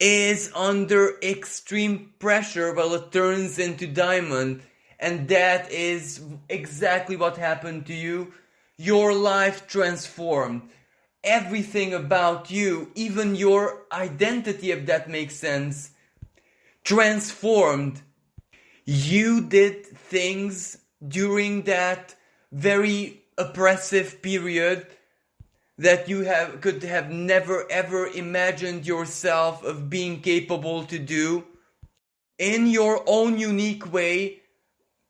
is under extreme pressure, well, it turns into diamond. And that is exactly what happened to you. Your life transformed. Everything about you, even your identity, if that makes sense, transformed. You did things during that very oppressive period that you could have never ever imagined yourself of being capable to do, in your own unique way.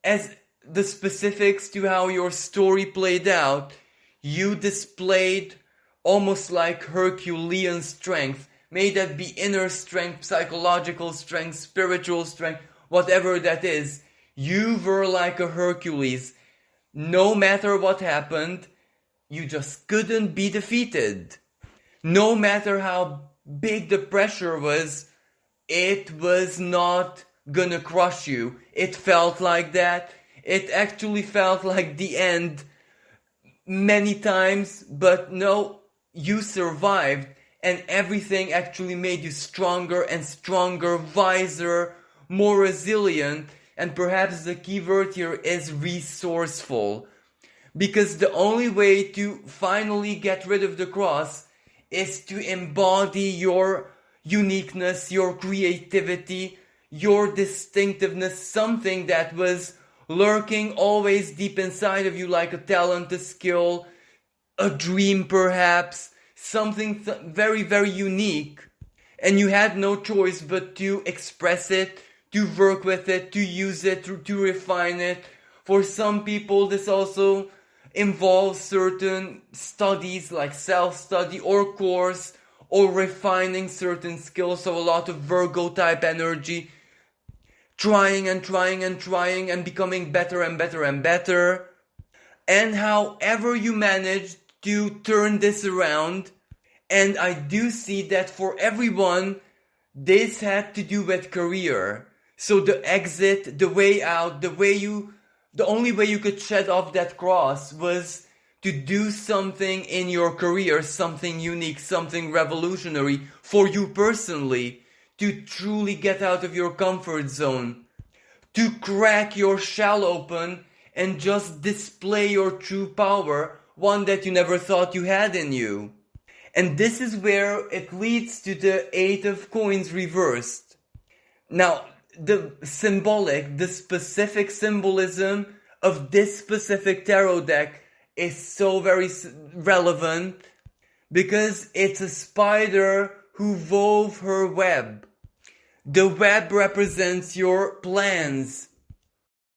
As the specifics to how your story played out, you displayed almost like Herculean strength. May that be inner strength, psychological strength, spiritual strength, whatever that is. You were like a Hercules. No matter what happened, you just couldn't be defeated. No matter how big the pressure was, it was not gonna crush you. It felt like that. It actually felt like the end many times, but no, you survived, and everything actually made you stronger and stronger, wiser, more resilient, and perhaps the key word here is resourceful. Because the only way to finally get rid of the cross is to embody your uniqueness, your creativity, your distinctiveness, something that was lurking always deep inside of you, like a talent, a skill, a dream perhaps, something very, very unique. And you had no choice but to express it, to work with it, to use it, to refine it. For some people, this also involves certain studies like self-study or course, or refining certain skills. So a lot of Virgo type energy, trying and trying and trying and becoming better and better and better. And however you manage to turn this around, and I do see that for everyone, this had to do with career. So the exit, the way out, the only way you could shed off that cross was to do something in your career, something unique, something revolutionary for you personally, to truly get out of your comfort zone, to crack your shell open and just display your true power, one that you never thought you had in you. And this is where it leads to the Eight of Coins reversed. Now, the specific symbolism of this specific tarot deck is so very relevant, because it's a spider who wove her web. The web represents your plans.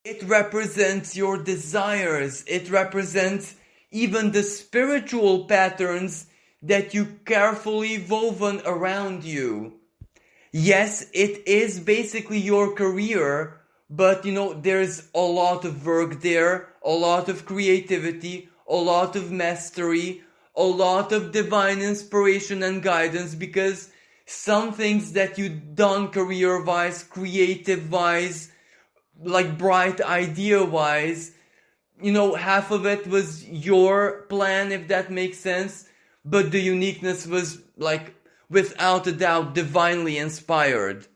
It represents your desires. It represents even the spiritual patterns that you carefully woven around you. Yes, it is basically your career, but there's a lot of work there, a lot of creativity, a lot of mastery, a lot of divine inspiration and guidance, because some things that you've done career-wise, creative-wise, like bright idea-wise, half of it was your plan, if that makes sense, but the uniqueness was, like, without a doubt, divinely inspired.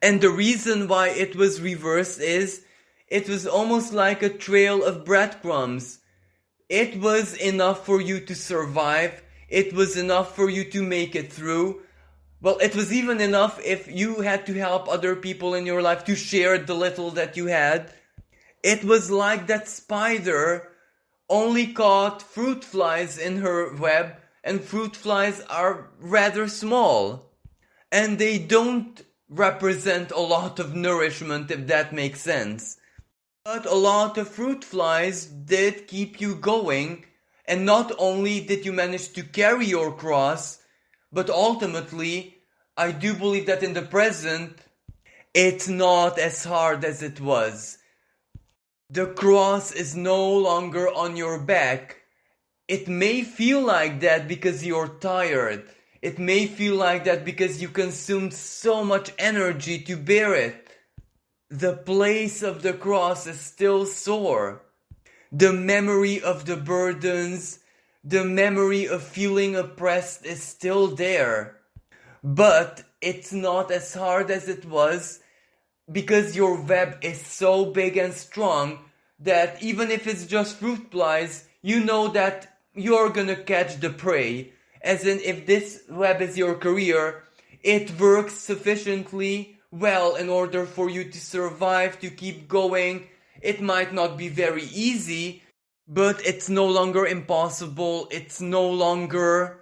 And the reason why it was reversed is it was almost like a trail of breadcrumbs. It was enough for you to survive. It was enough for you to make it through. Well, it was even enough if you had to help other people in your life to share the little that you had. It was like that spider only caught fruit flies in her web, and fruit flies are rather small. And they don't represent a lot of nourishment, if that makes sense. But a lot of fruit flies did keep you going, and not only did you manage to carry your cross, but ultimately, I do believe that in the present, it's not as hard as it was. The cross is no longer on your back. It may feel like that because you're tired. It may feel like that because you consumed so much energy to bear it. The place of the cross is still sore. The memory of the burdens, the memory of feeling oppressed is still there. But it's not as hard as it was because your web is so big and strong that even if it's just fruit flies, you know that you're gonna catch the prey. As in, if this web is your career, it works sufficiently well in order for you to survive, to keep going. It might not be very easy, but it's no longer impossible. It's no longer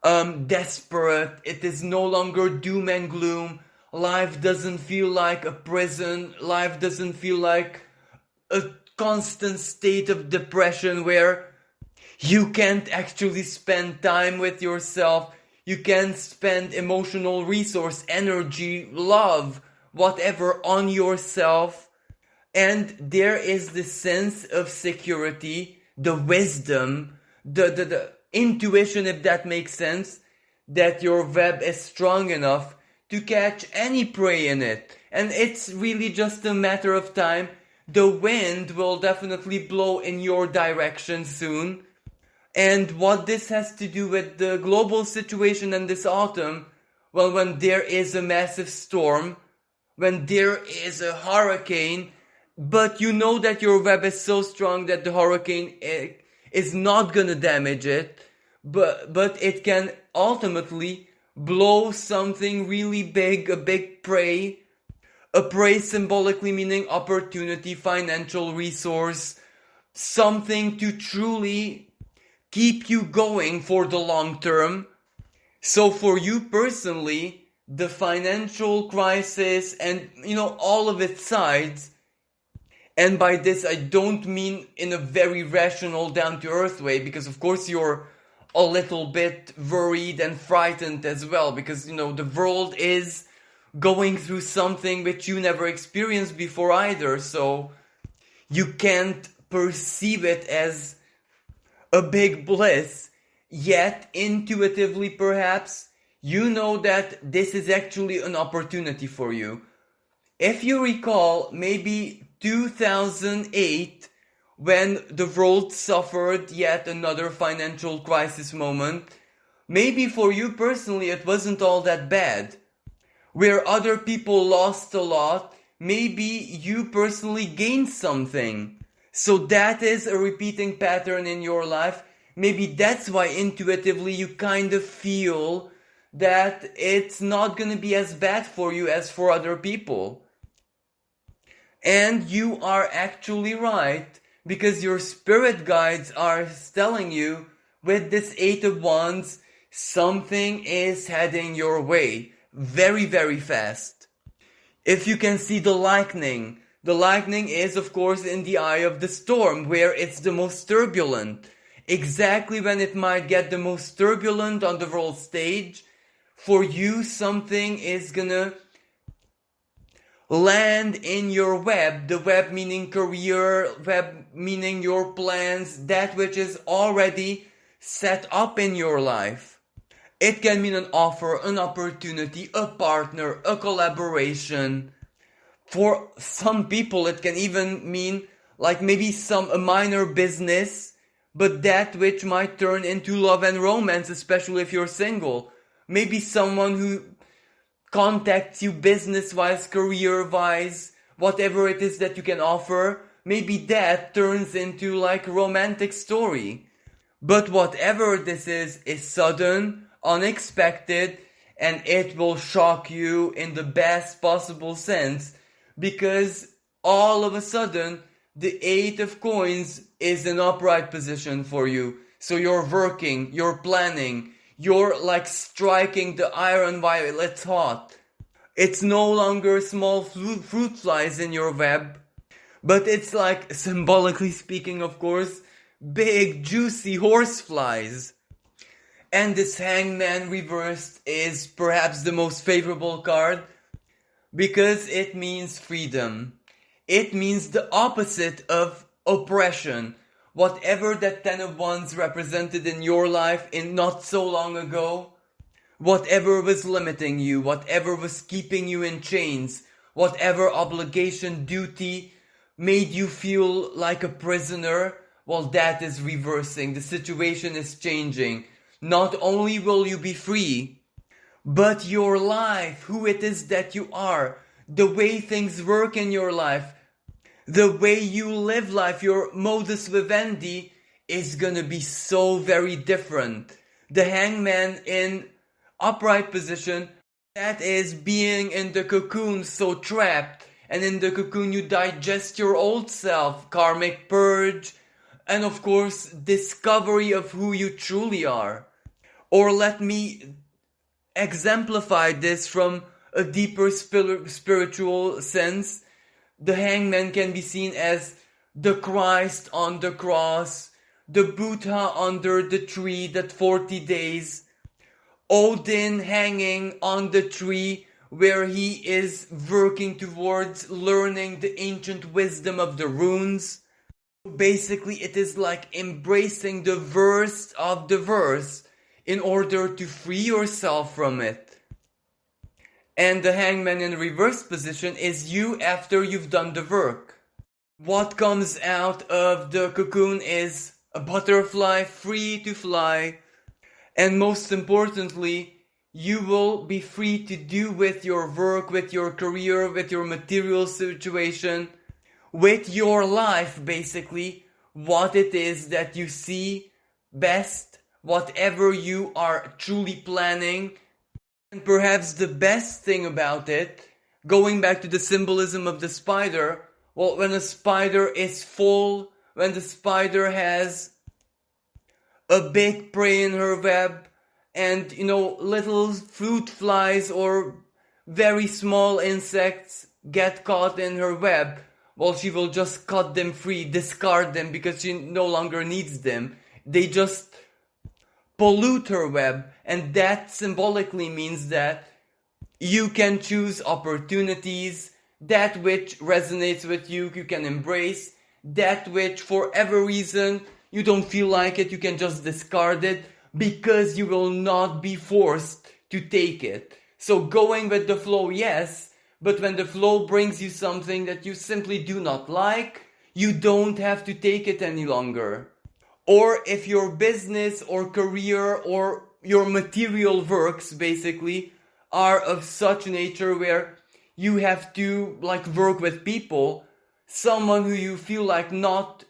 desperate. It is no longer doom and gloom. Life doesn't feel like a prison. Life doesn't feel like a constant state of depression where you can't actually spend time with yourself. You can't spend emotional resource, energy, love, whatever on yourself. And there is this sense of security, the wisdom, the intuition, if that makes sense, that your web is strong enough to catch any prey in it. And it's really just a matter of time. The wind will definitely blow in your direction soon. And what this has to do with the global situation in this autumn, well, when there is a massive storm, when there is a hurricane, but you know that your web is so strong that the hurricane is not gonna damage it, but it can ultimately blow something really big, a big prey. A prey symbolically meaning opportunity, financial resource, something to truly keep you going for the long term. So for you personally, the financial crisis and, all of its sides, and by this I don't mean in a very rational, down-to-earth way, because of course you're a little bit worried and frightened as well, because, the world is going through something which you never experienced before either, so you can't perceive it as a big bliss, yet intuitively perhaps you know that this is actually an opportunity for you. If you recall, maybe 2008, when the world suffered yet another financial crisis moment, maybe for you personally it wasn't all that bad. Where other people lost a lot, maybe you personally gained something. So that is a repeating pattern in your life. Maybe that's why intuitively you kind of feel that it's not going to be as bad for you as for other people. And you are actually right, because your spirit guides are telling you with this Eight of Wands, something is heading your way. Very, very fast. If you can see the lightning is of course in the eye of the storm, where it's the most turbulent. Exactly when it might get the most turbulent on the world stage, for you something is gonna land in your web. The web meaning career, web meaning your plans, that which is already set up in your life. It can mean an offer, an opportunity, a partner, a collaboration. For some people it can even mean like maybe a minor business, but that which might turn into love and romance, especially if you're single. Maybe someone who contacts you business-wise, career-wise, whatever it is that you can offer, maybe that turns into like a romantic story. But whatever this is sudden, unexpected, and it will shock you in the best possible sense, because all of a sudden, the 8 of coins is an upright position for you. So you're working, you're planning, you're like striking the iron while it's hot. It's no longer small fruit flies in your web, but it's like, symbolically speaking of course, big juicy horse flies. And this Hangman reversed is perhaps the most favorable card, because it means freedom. It means the opposite of oppression. Whatever that Ten of Wands represented in your life in not so long ago, whatever was limiting you, whatever was keeping you in chains, whatever obligation, duty made you feel like a prisoner, well, that is reversing. The situation is changing. Not only will you be free, but your life, who it is that you are, the way things work in your life, the way you live life, your modus vivendi is gonna be so very different. The Hangman in upright position, that is being in the cocoon, so trapped, and in the cocoon you digest your old self, karmic purge, and of course discovery of who you truly are. Or let me exemplify this from a deeper spiritual sense. The Hangman can be seen as the Christ on the cross, the Buddha under the tree that 40 days, Odin hanging on the tree where he is working towards learning the ancient wisdom of the runes. Basically, it is like embracing the worst of the verse in order to free yourself from it. And the Hangman in reverse position is you after you've done the work. What comes out of the cocoon is a butterfly free to fly. And most importantly, you will be free to do with your work, with your career, with your material situation, with your life basically, what it is that you see best, whatever you are truly planning. And perhaps the best thing about it, going back to the symbolism of the spider, well, when a spider is full, when the spider has a big prey in her web, and little fruit flies or very small insects get caught in her web, well, she will just cut them free, discard them because she no longer needs them. They just pollute her web, and that symbolically means that you can choose opportunities, that which resonates with you, you can embrace, that which for every reason you don't feel like it, you can just discard it, because you will not be forced to take it. So going with the flow, yes, but when the flow brings you something that you simply do not like, you don't have to take it any longer. Or if your business or career or your material works basically are of such nature where you have to work with people, someone who you feel like not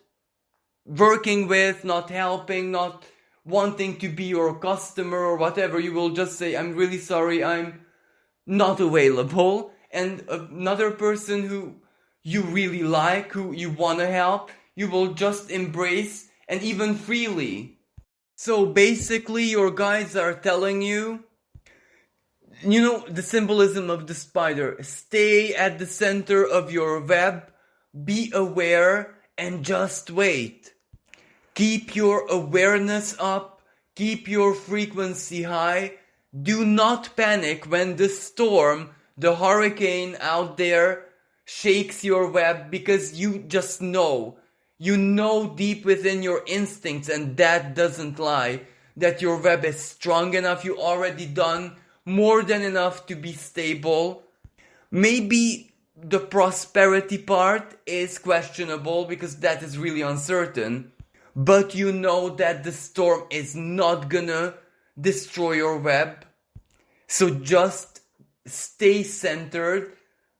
working with, not helping, not wanting to be your customer or whatever, you will just say, I'm really sorry, I'm not available. And another person who you really like, who you want to help, you will just embrace, and even freely. So basically your guides are telling you, the symbolism of the spider, stay at the center of your web, be aware, and just wait. Keep your awareness up, keep your frequency high. Do not panic when the storm, the hurricane out there shakes your web, because you just know. You know deep within your instincts, and that doesn't lie, that your web is strong enough, you already done more than enough to be stable. Maybe the prosperity part is questionable because that is really uncertain, but you know that the storm is not gonna destroy your web. So just stay centered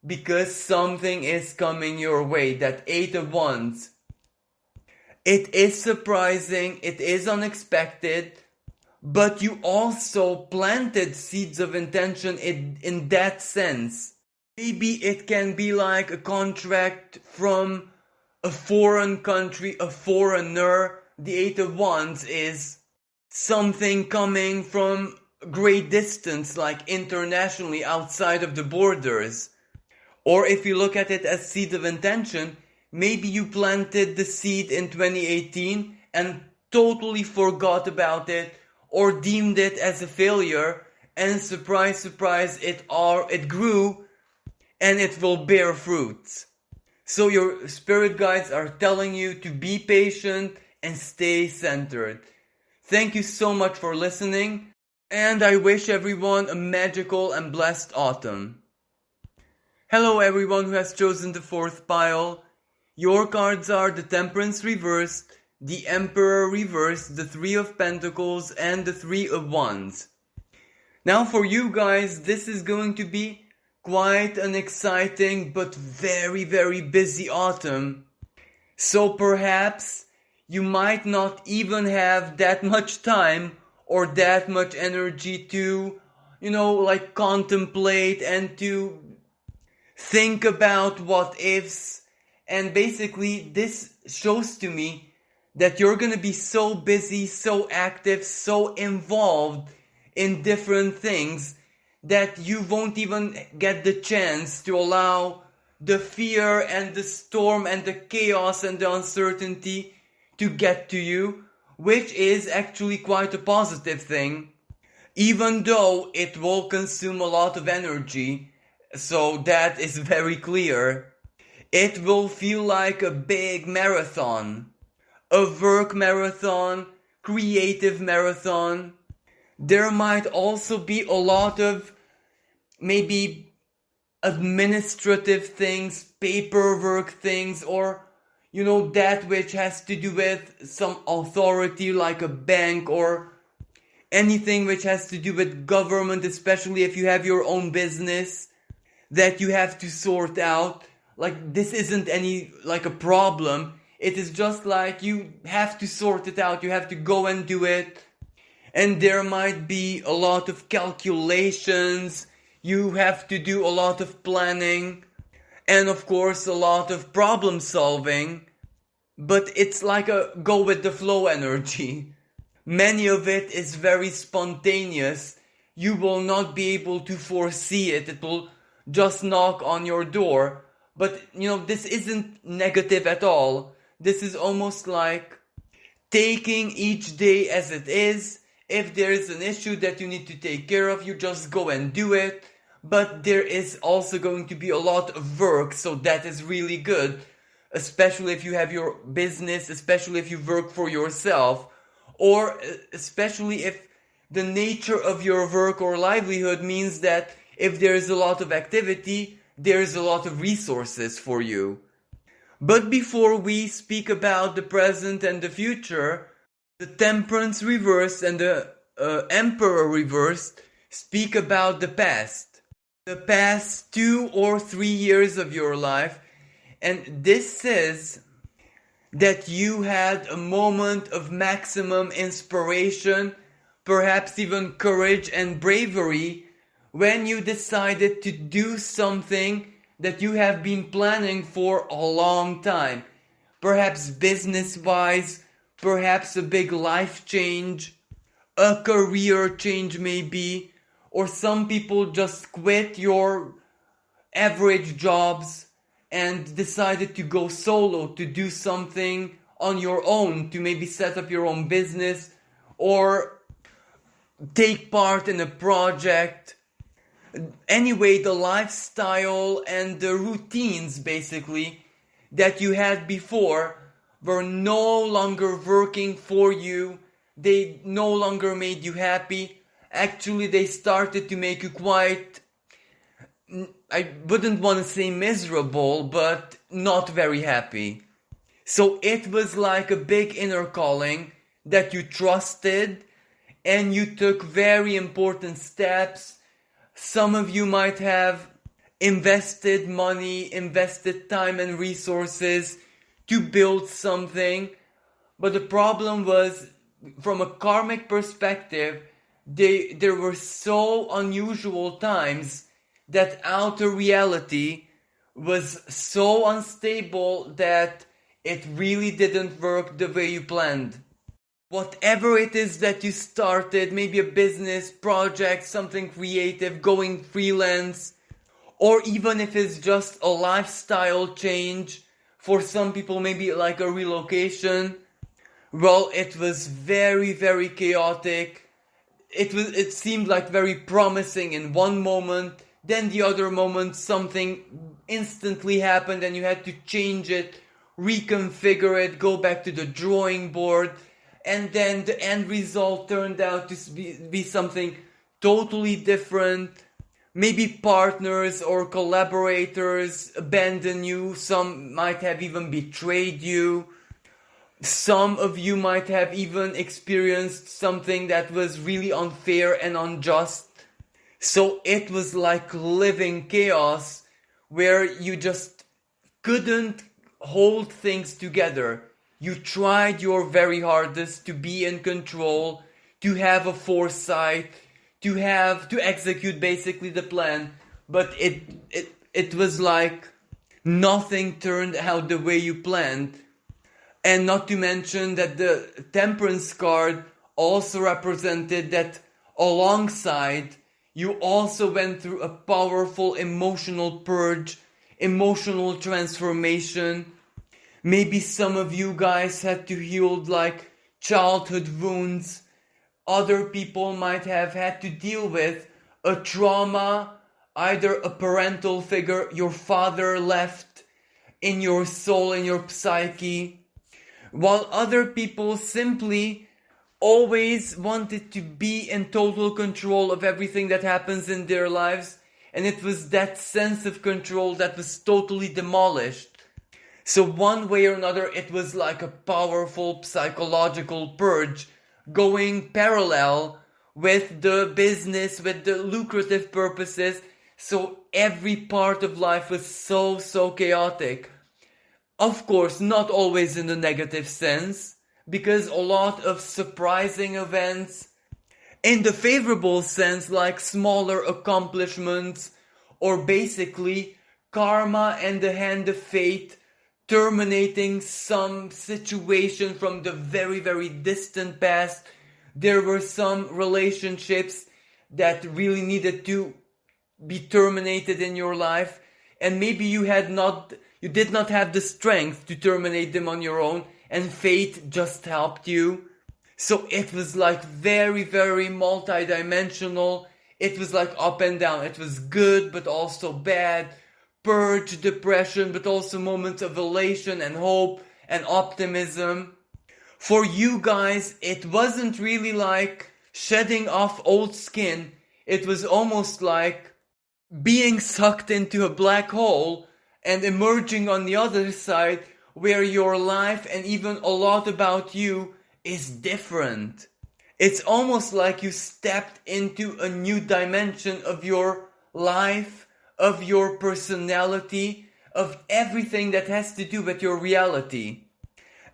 because something is coming your way. That Eight of Wands. It is surprising, it is unexpected, but you also planted seeds of intention in that sense. Maybe it can be like a contract from a foreign country, a foreigner. The Eight of Wands is something coming from great distance, like internationally, outside of the borders. Or if you look at it as seed of intention, maybe you planted the seed in 2018 and totally forgot about it or deemed it as a failure, and surprise, surprise, it grew and it will bear fruits. So your spirit guides are telling you to be patient and stay centered. Thank you so much for listening, and I wish everyone a magical and blessed autumn. Hello everyone who has chosen the fourth pile. Your cards are the Temperance reversed, the Emperor reversed, the Three of Pentacles, and the Three of Wands. Now for you guys, this is going to be quite an exciting but very, very busy autumn. So perhaps you might not even have that much time or that much energy to, like contemplate and to think about what ifs. And basically this shows to me that you're gonna be so busy, so active, so involved in different things that you won't even get the chance to allow the fear and the storm and the chaos and the uncertainty to get to you, which is actually quite a positive thing, even though it will consume a lot of energy. So that is very clear. It will feel like a big marathon, a work marathon, creative marathon. There might also be a lot of maybe administrative things, paperwork things, or that which has to do with some authority like a bank or anything which has to do with government, especially if you have your own business that you have to sort out. Like, this isn't like a problem. It is just like you have to sort it out. You have to go and do it. And there might be a lot of calculations. You have to do a lot of planning. And of course, a lot of problem solving. But it's like a go with the flow energy. Many of it is very spontaneous. You will not be able to foresee it. It will just knock on your door. But, this isn't negative at all. This is almost like taking each day as it is. If there is an issue that you need to take care of, you just go and do it. But there is also going to be a lot of work, so that is really good. Especially if you have your business, especially if you work for yourself. Or especially if the nature of your work or livelihood means that if there is a lot of activity, there is a lot of resources for you. But before we speak about the present and the future, the Temperance reversed and the Emperor reversed speak about the past. The past 2 or 3 years of your life. And this says that you had a moment of maximum inspiration, perhaps even courage and bravery, when you decided to do something that you have been planning for a long time. Perhaps business-wise, perhaps a big life change, a career change maybe, or some people just quit your average jobs and decided to go solo, to do something on your own, to maybe set up your own business or take part in a project. Anyway, the lifestyle and the routines basically that you had before were no longer working for you. They no longer made you happy. Actually, they started to make you quite, I wouldn't want to say miserable, but not very happy. So it was like a big inner calling that you trusted, and you took very important steps, Some of you might have invested money, invested time and resources to build something. But the problem was, from a karmic perspective, there were so unusual times that outer reality was so unstable that it really didn't work the way you planned. Whatever it is that you started, maybe a business, project, something creative, going freelance, or even if it's just a lifestyle change, for some people maybe like a relocation, well, it was very, very chaotic. It seemed like very promising in one moment, then the other moment something instantly happened and you had to change it, reconfigure it, go back to the drawing board, and then the end result turned out to be something totally different. Maybe partners or collaborators abandon you, some might have even betrayed you. Some of you might have even experienced something that was really unfair and unjust. So it was like living chaos where you just couldn't hold things together. You tried your very hardest to be in control, to have a foresight, to execute basically the plan, but it was like nothing turned out the way you planned. And not to mention that the Temperance card also represented that alongside, you also went through a powerful emotional purge, emotional transformation. Maybe some of you guys had to heal like childhood wounds. Other people might have had to deal with a trauma, either a parental figure, your father left in your soul, in your psyche, while other people simply always wanted to be in total control of everything that happens in their lives, and it was that sense of control that was totally demolished. So one way or another, it was like a powerful psychological purge going parallel with the business, with the lucrative purposes. So every part of life was so chaotic. Of course, not always in the negative sense, because a lot of surprising events, in the favorable sense, like smaller accomplishments, or basically karma and the hand of fate terminating some situation from the very, very distant past. There were some relationships that really needed to be terminated in your life, and maybe you did not have the strength to terminate them on your own, and fate just helped you. So it was like very, very multi-dimensional. It was like up and down. It was good, but also bad. Purge, depression, but also moments of elation and hope and optimism. For you guys, it wasn't really like shedding off old skin. It was almost like being sucked into a black hole and emerging on the other side, where your life and even a lot about you is different. It's almost like you stepped into a new dimension of your life, of your personality, of everything that has to do with your reality.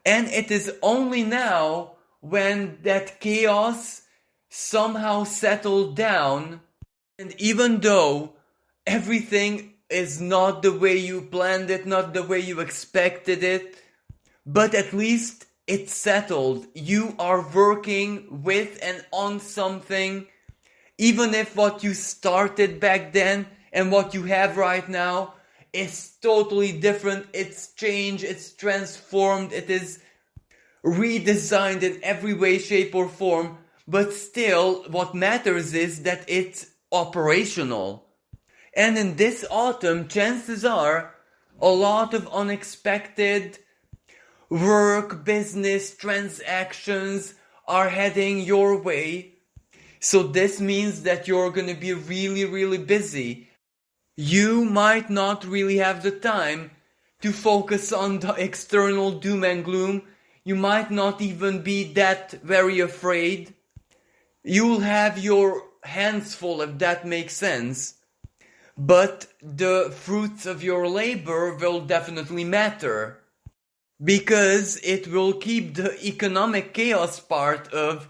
And it is only now, when that chaos somehow settled down, and even though everything is not the way you planned it, not the way you expected it, but at least it's settled. You are working with and on something, even if what you started back then and what you have right now is totally different. It's changed, it's transformed, it is redesigned in every way, shape or form. But still, what matters is that it's operational. And in this autumn, chances are a lot of unexpected work, business, transactions are heading your way. So this means that you're going to be really, really busy. You might not really have the time to focus on the external doom and gloom. You might not even be that very afraid. You'll have your hands full, if that makes sense. But the fruits of your labor will definitely matter, because it will keep the economic chaos part of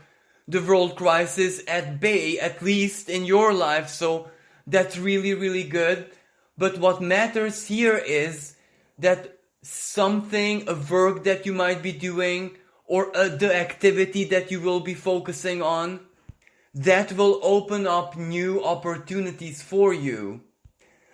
the world crisis at bay, at least in your life. So that's really, really good. But what matters here is that something, a work that you might be doing, or the activity that you will be focusing on, that will open up new opportunities for you.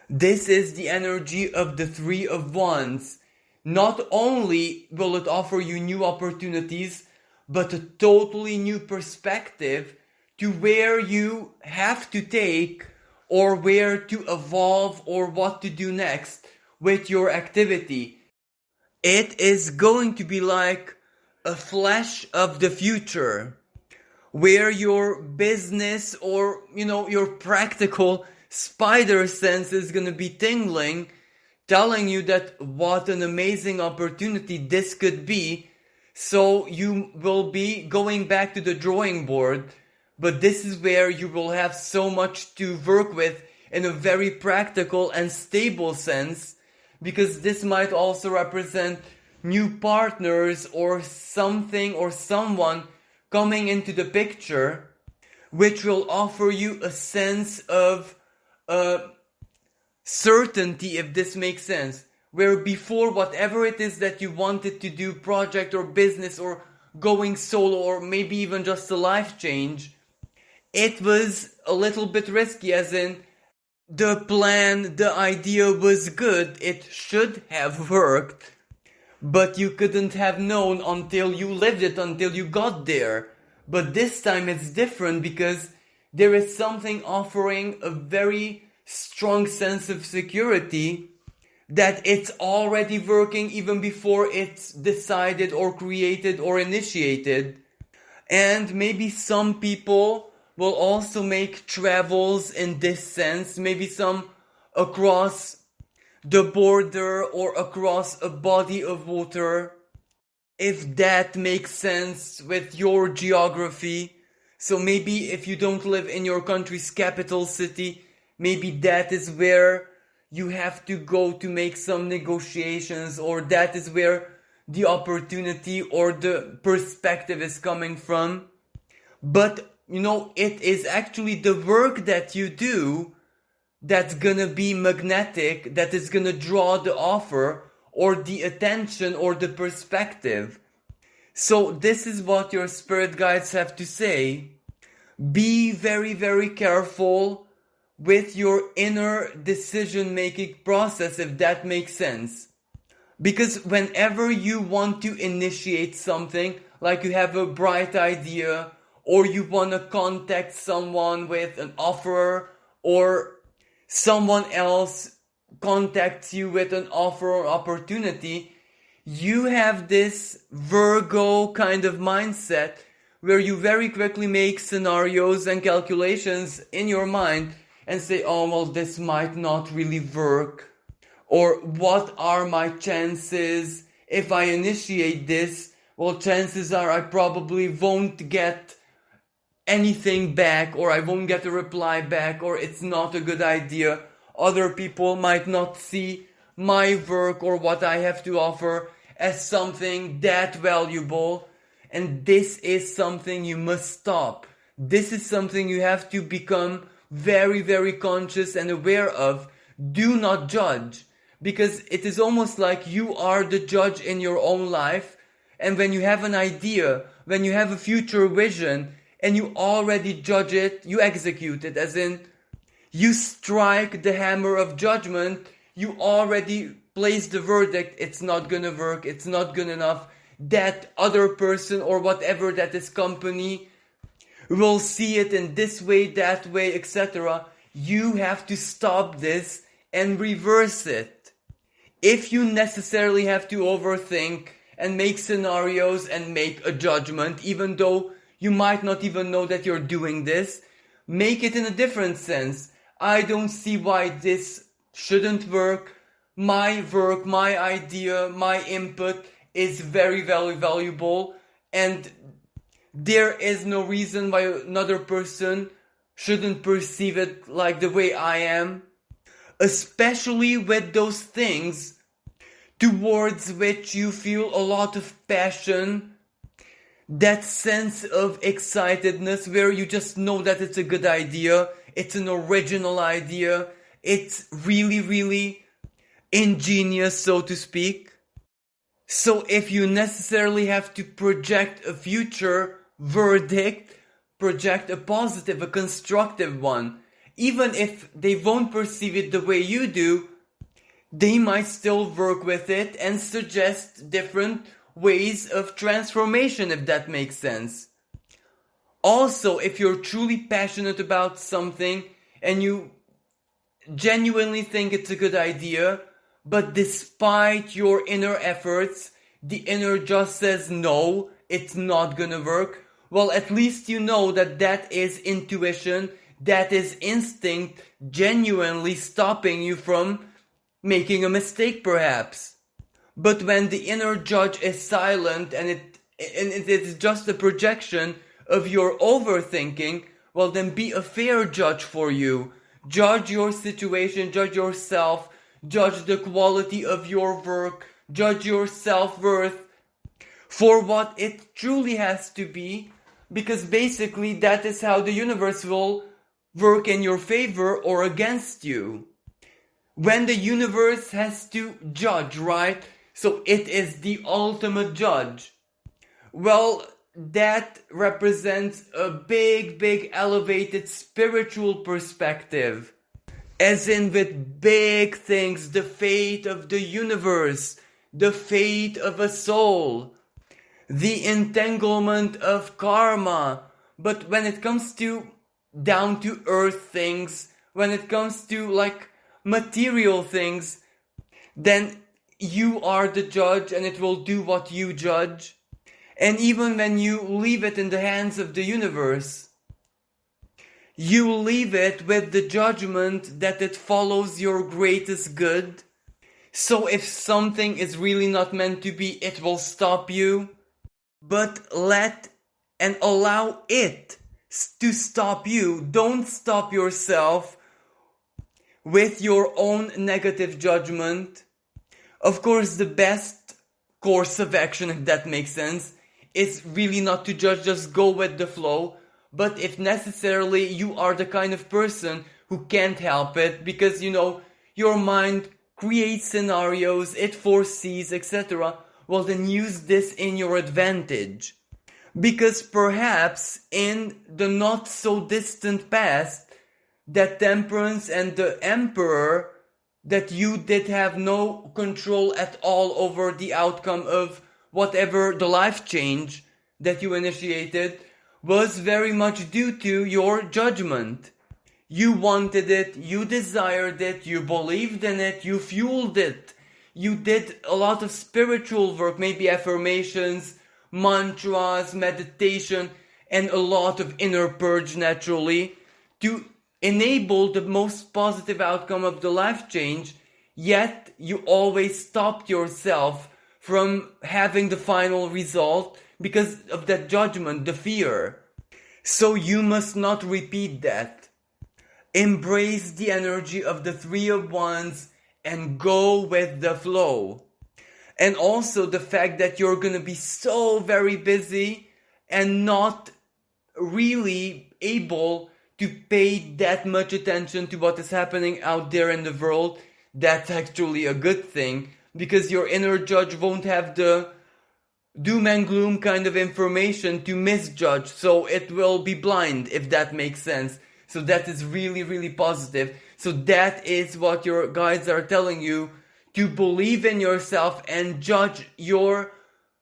This is the energy of the Three of Wands. Not only will it offer you new opportunities, but a totally new perspective to where you have to take, or where to evolve, or what to do next with your activity. It is going to be like a flash of the future, where your business, or your practical spider sense is gonna be tingling, telling you that what an amazing opportunity this could be. So you will be going back to the drawing board, but this is where you will have so much to work with in a very practical and stable sense, because this might also represent new partners or something or someone coming into the picture, which will offer you a sense of certainty, if this makes sense. Where before, whatever it is that you wanted to do, project or business or going solo, or maybe even just a life change, it was a little bit risky, as in the plan, the idea was good, it should have worked, but you couldn't have known until you lived it, until you got there. But this time it's different, because there is something offering a very strong sense of security that it's already working even before it's decided or created or initiated. And maybe some people will also make travels in this sense, maybe some across the border or across a body of water, if that makes sense with your geography. So maybe if you don't live in your country's capital city, maybe that is where you have to go to make some negotiations, or that is where the opportunity or the perspective is coming from. But it is actually the work that you do that's gonna be magnetic, that is gonna draw the offer or the attention or the perspective. So this is what your spirit guides have to say. Be very, very careful with your inner decision-making process, if that makes sense. Because whenever you want to initiate something, like you have a bright idea, or you want to contact someone with an offer, or someone else contacts you with an offer or opportunity, you have this Virgo kind of mindset where you very quickly make scenarios and calculations in your mind and say, oh, well, this might not really work. Or what are my chances if I initiate this? Well, chances are I probably won't get anything back, or I won't get a reply back, or it's not a good idea. Other people might not see my work or what I have to offer as something that valuable. And this is something you must stop. This is something you have to become very, very conscious and aware of. Do not judge, because it is almost like you are the judge in your own life. And when you have an idea, when you have a future vision, and you already judge it, you execute it, as in you strike the hammer of judgment, you already place the verdict, it's not gonna work, it's not good enough, that other person or whatever that is company will see it in this way, that way, etc. You have to stop this and reverse it. If you necessarily have to overthink and make scenarios and make a judgment, even though you might not even know that you're doing this, make it in a different sense. I don't see why this shouldn't work. My work, my idea, my input is very, very valuable, and there is no reason why another person shouldn't perceive it like the way I am, especially with those things towards which you feel a lot of passion, that sense of excitedness where you just know that it's a good idea, it's an original idea, it's really, really ingenious, so to speak. So if you necessarily have to project a future verdict, project a positive, a constructive one, even if they won't perceive it the way you do, they might still work with it and suggest different ways of transformation, if that makes sense. Also, if you're truly passionate about something and you genuinely think it's a good idea, but despite your inner efforts, the inner just says no, it's not gonna work, well, at least you know that that is intuition, that is instinct genuinely stopping you from making a mistake perhaps. But when the inner judge is silent and it is just a projection of your overthinking, well then be a fair judge for you. Judge your situation, judge yourself, judge the quality of your work, judge your self-worth for what it truly has to be, because basically that is how the universe will work in your favor or against you. When the universe has to judge, right? So it is the ultimate judge. Well, that represents a big elevated spiritual perspective. As in with big things, the fate of the universe, the fate of a soul, the entanglement of karma. But when it comes to down to earth things, when it comes to like material things, then you are the judge and it will do what you judge. And even when you leave it in the hands of the universe, you leave it with the judgment that it follows your greatest good. So if something is really not meant to be, it will stop you. But let and allow it to stop you. Don't stop yourself with your own negative judgment. Of course, the best course of action, if that makes sense, is really not to judge, just go with the flow. But if necessarily you are the kind of person who can't help it, because you know, your mind creates scenarios, it foresees, etc., well then use this in your advantage. Because perhaps in the not so distant past, that Temperance and the Emperor, that you did have no control at all over the outcome of whatever the life change that you initiated, was very much due to your judgment. You wanted it, you desired it, you believed in it, you fueled it. You did a lot of spiritual work, maybe affirmations, mantras, meditation, and a lot of inner purge naturally, to enable the most positive outcome of the life change, yet you always stopped yourself from having the final result because of that judgment, the fear. So you must not repeat that. Embrace the energy of the Three of Wands and go with the flow. And also the fact that you're gonna be so very busy and not really able to pay that much attention to what is happening out there in the world, that's actually a good thing, because your inner judge won't have the doom and gloom kind of information to misjudge, so it will be blind, if that makes sense. So that is really positive. So that is what your guides are telling you, to believe in yourself and judge your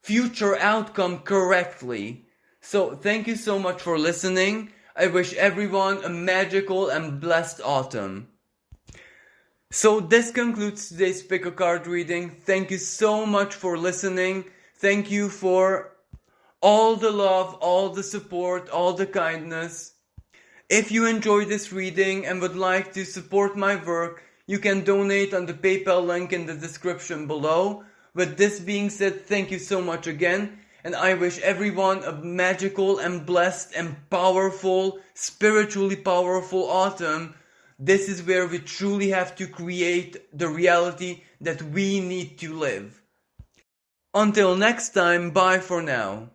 future outcome correctly. So thank you so much for listening. I wish everyone a magical and blessed autumn. So this concludes today's pick a card reading. Thank you so much for listening. Thank you for all the love, all the support, all the kindness. If you enjoyed this reading and would like to support my work, you can donate on the PayPal link in the description below. With this being said, thank you so much again, and I wish everyone a magical and blessed and powerful, spiritually powerful autumn. This is where we truly have to create the reality that we need to live. Until next time, bye for now.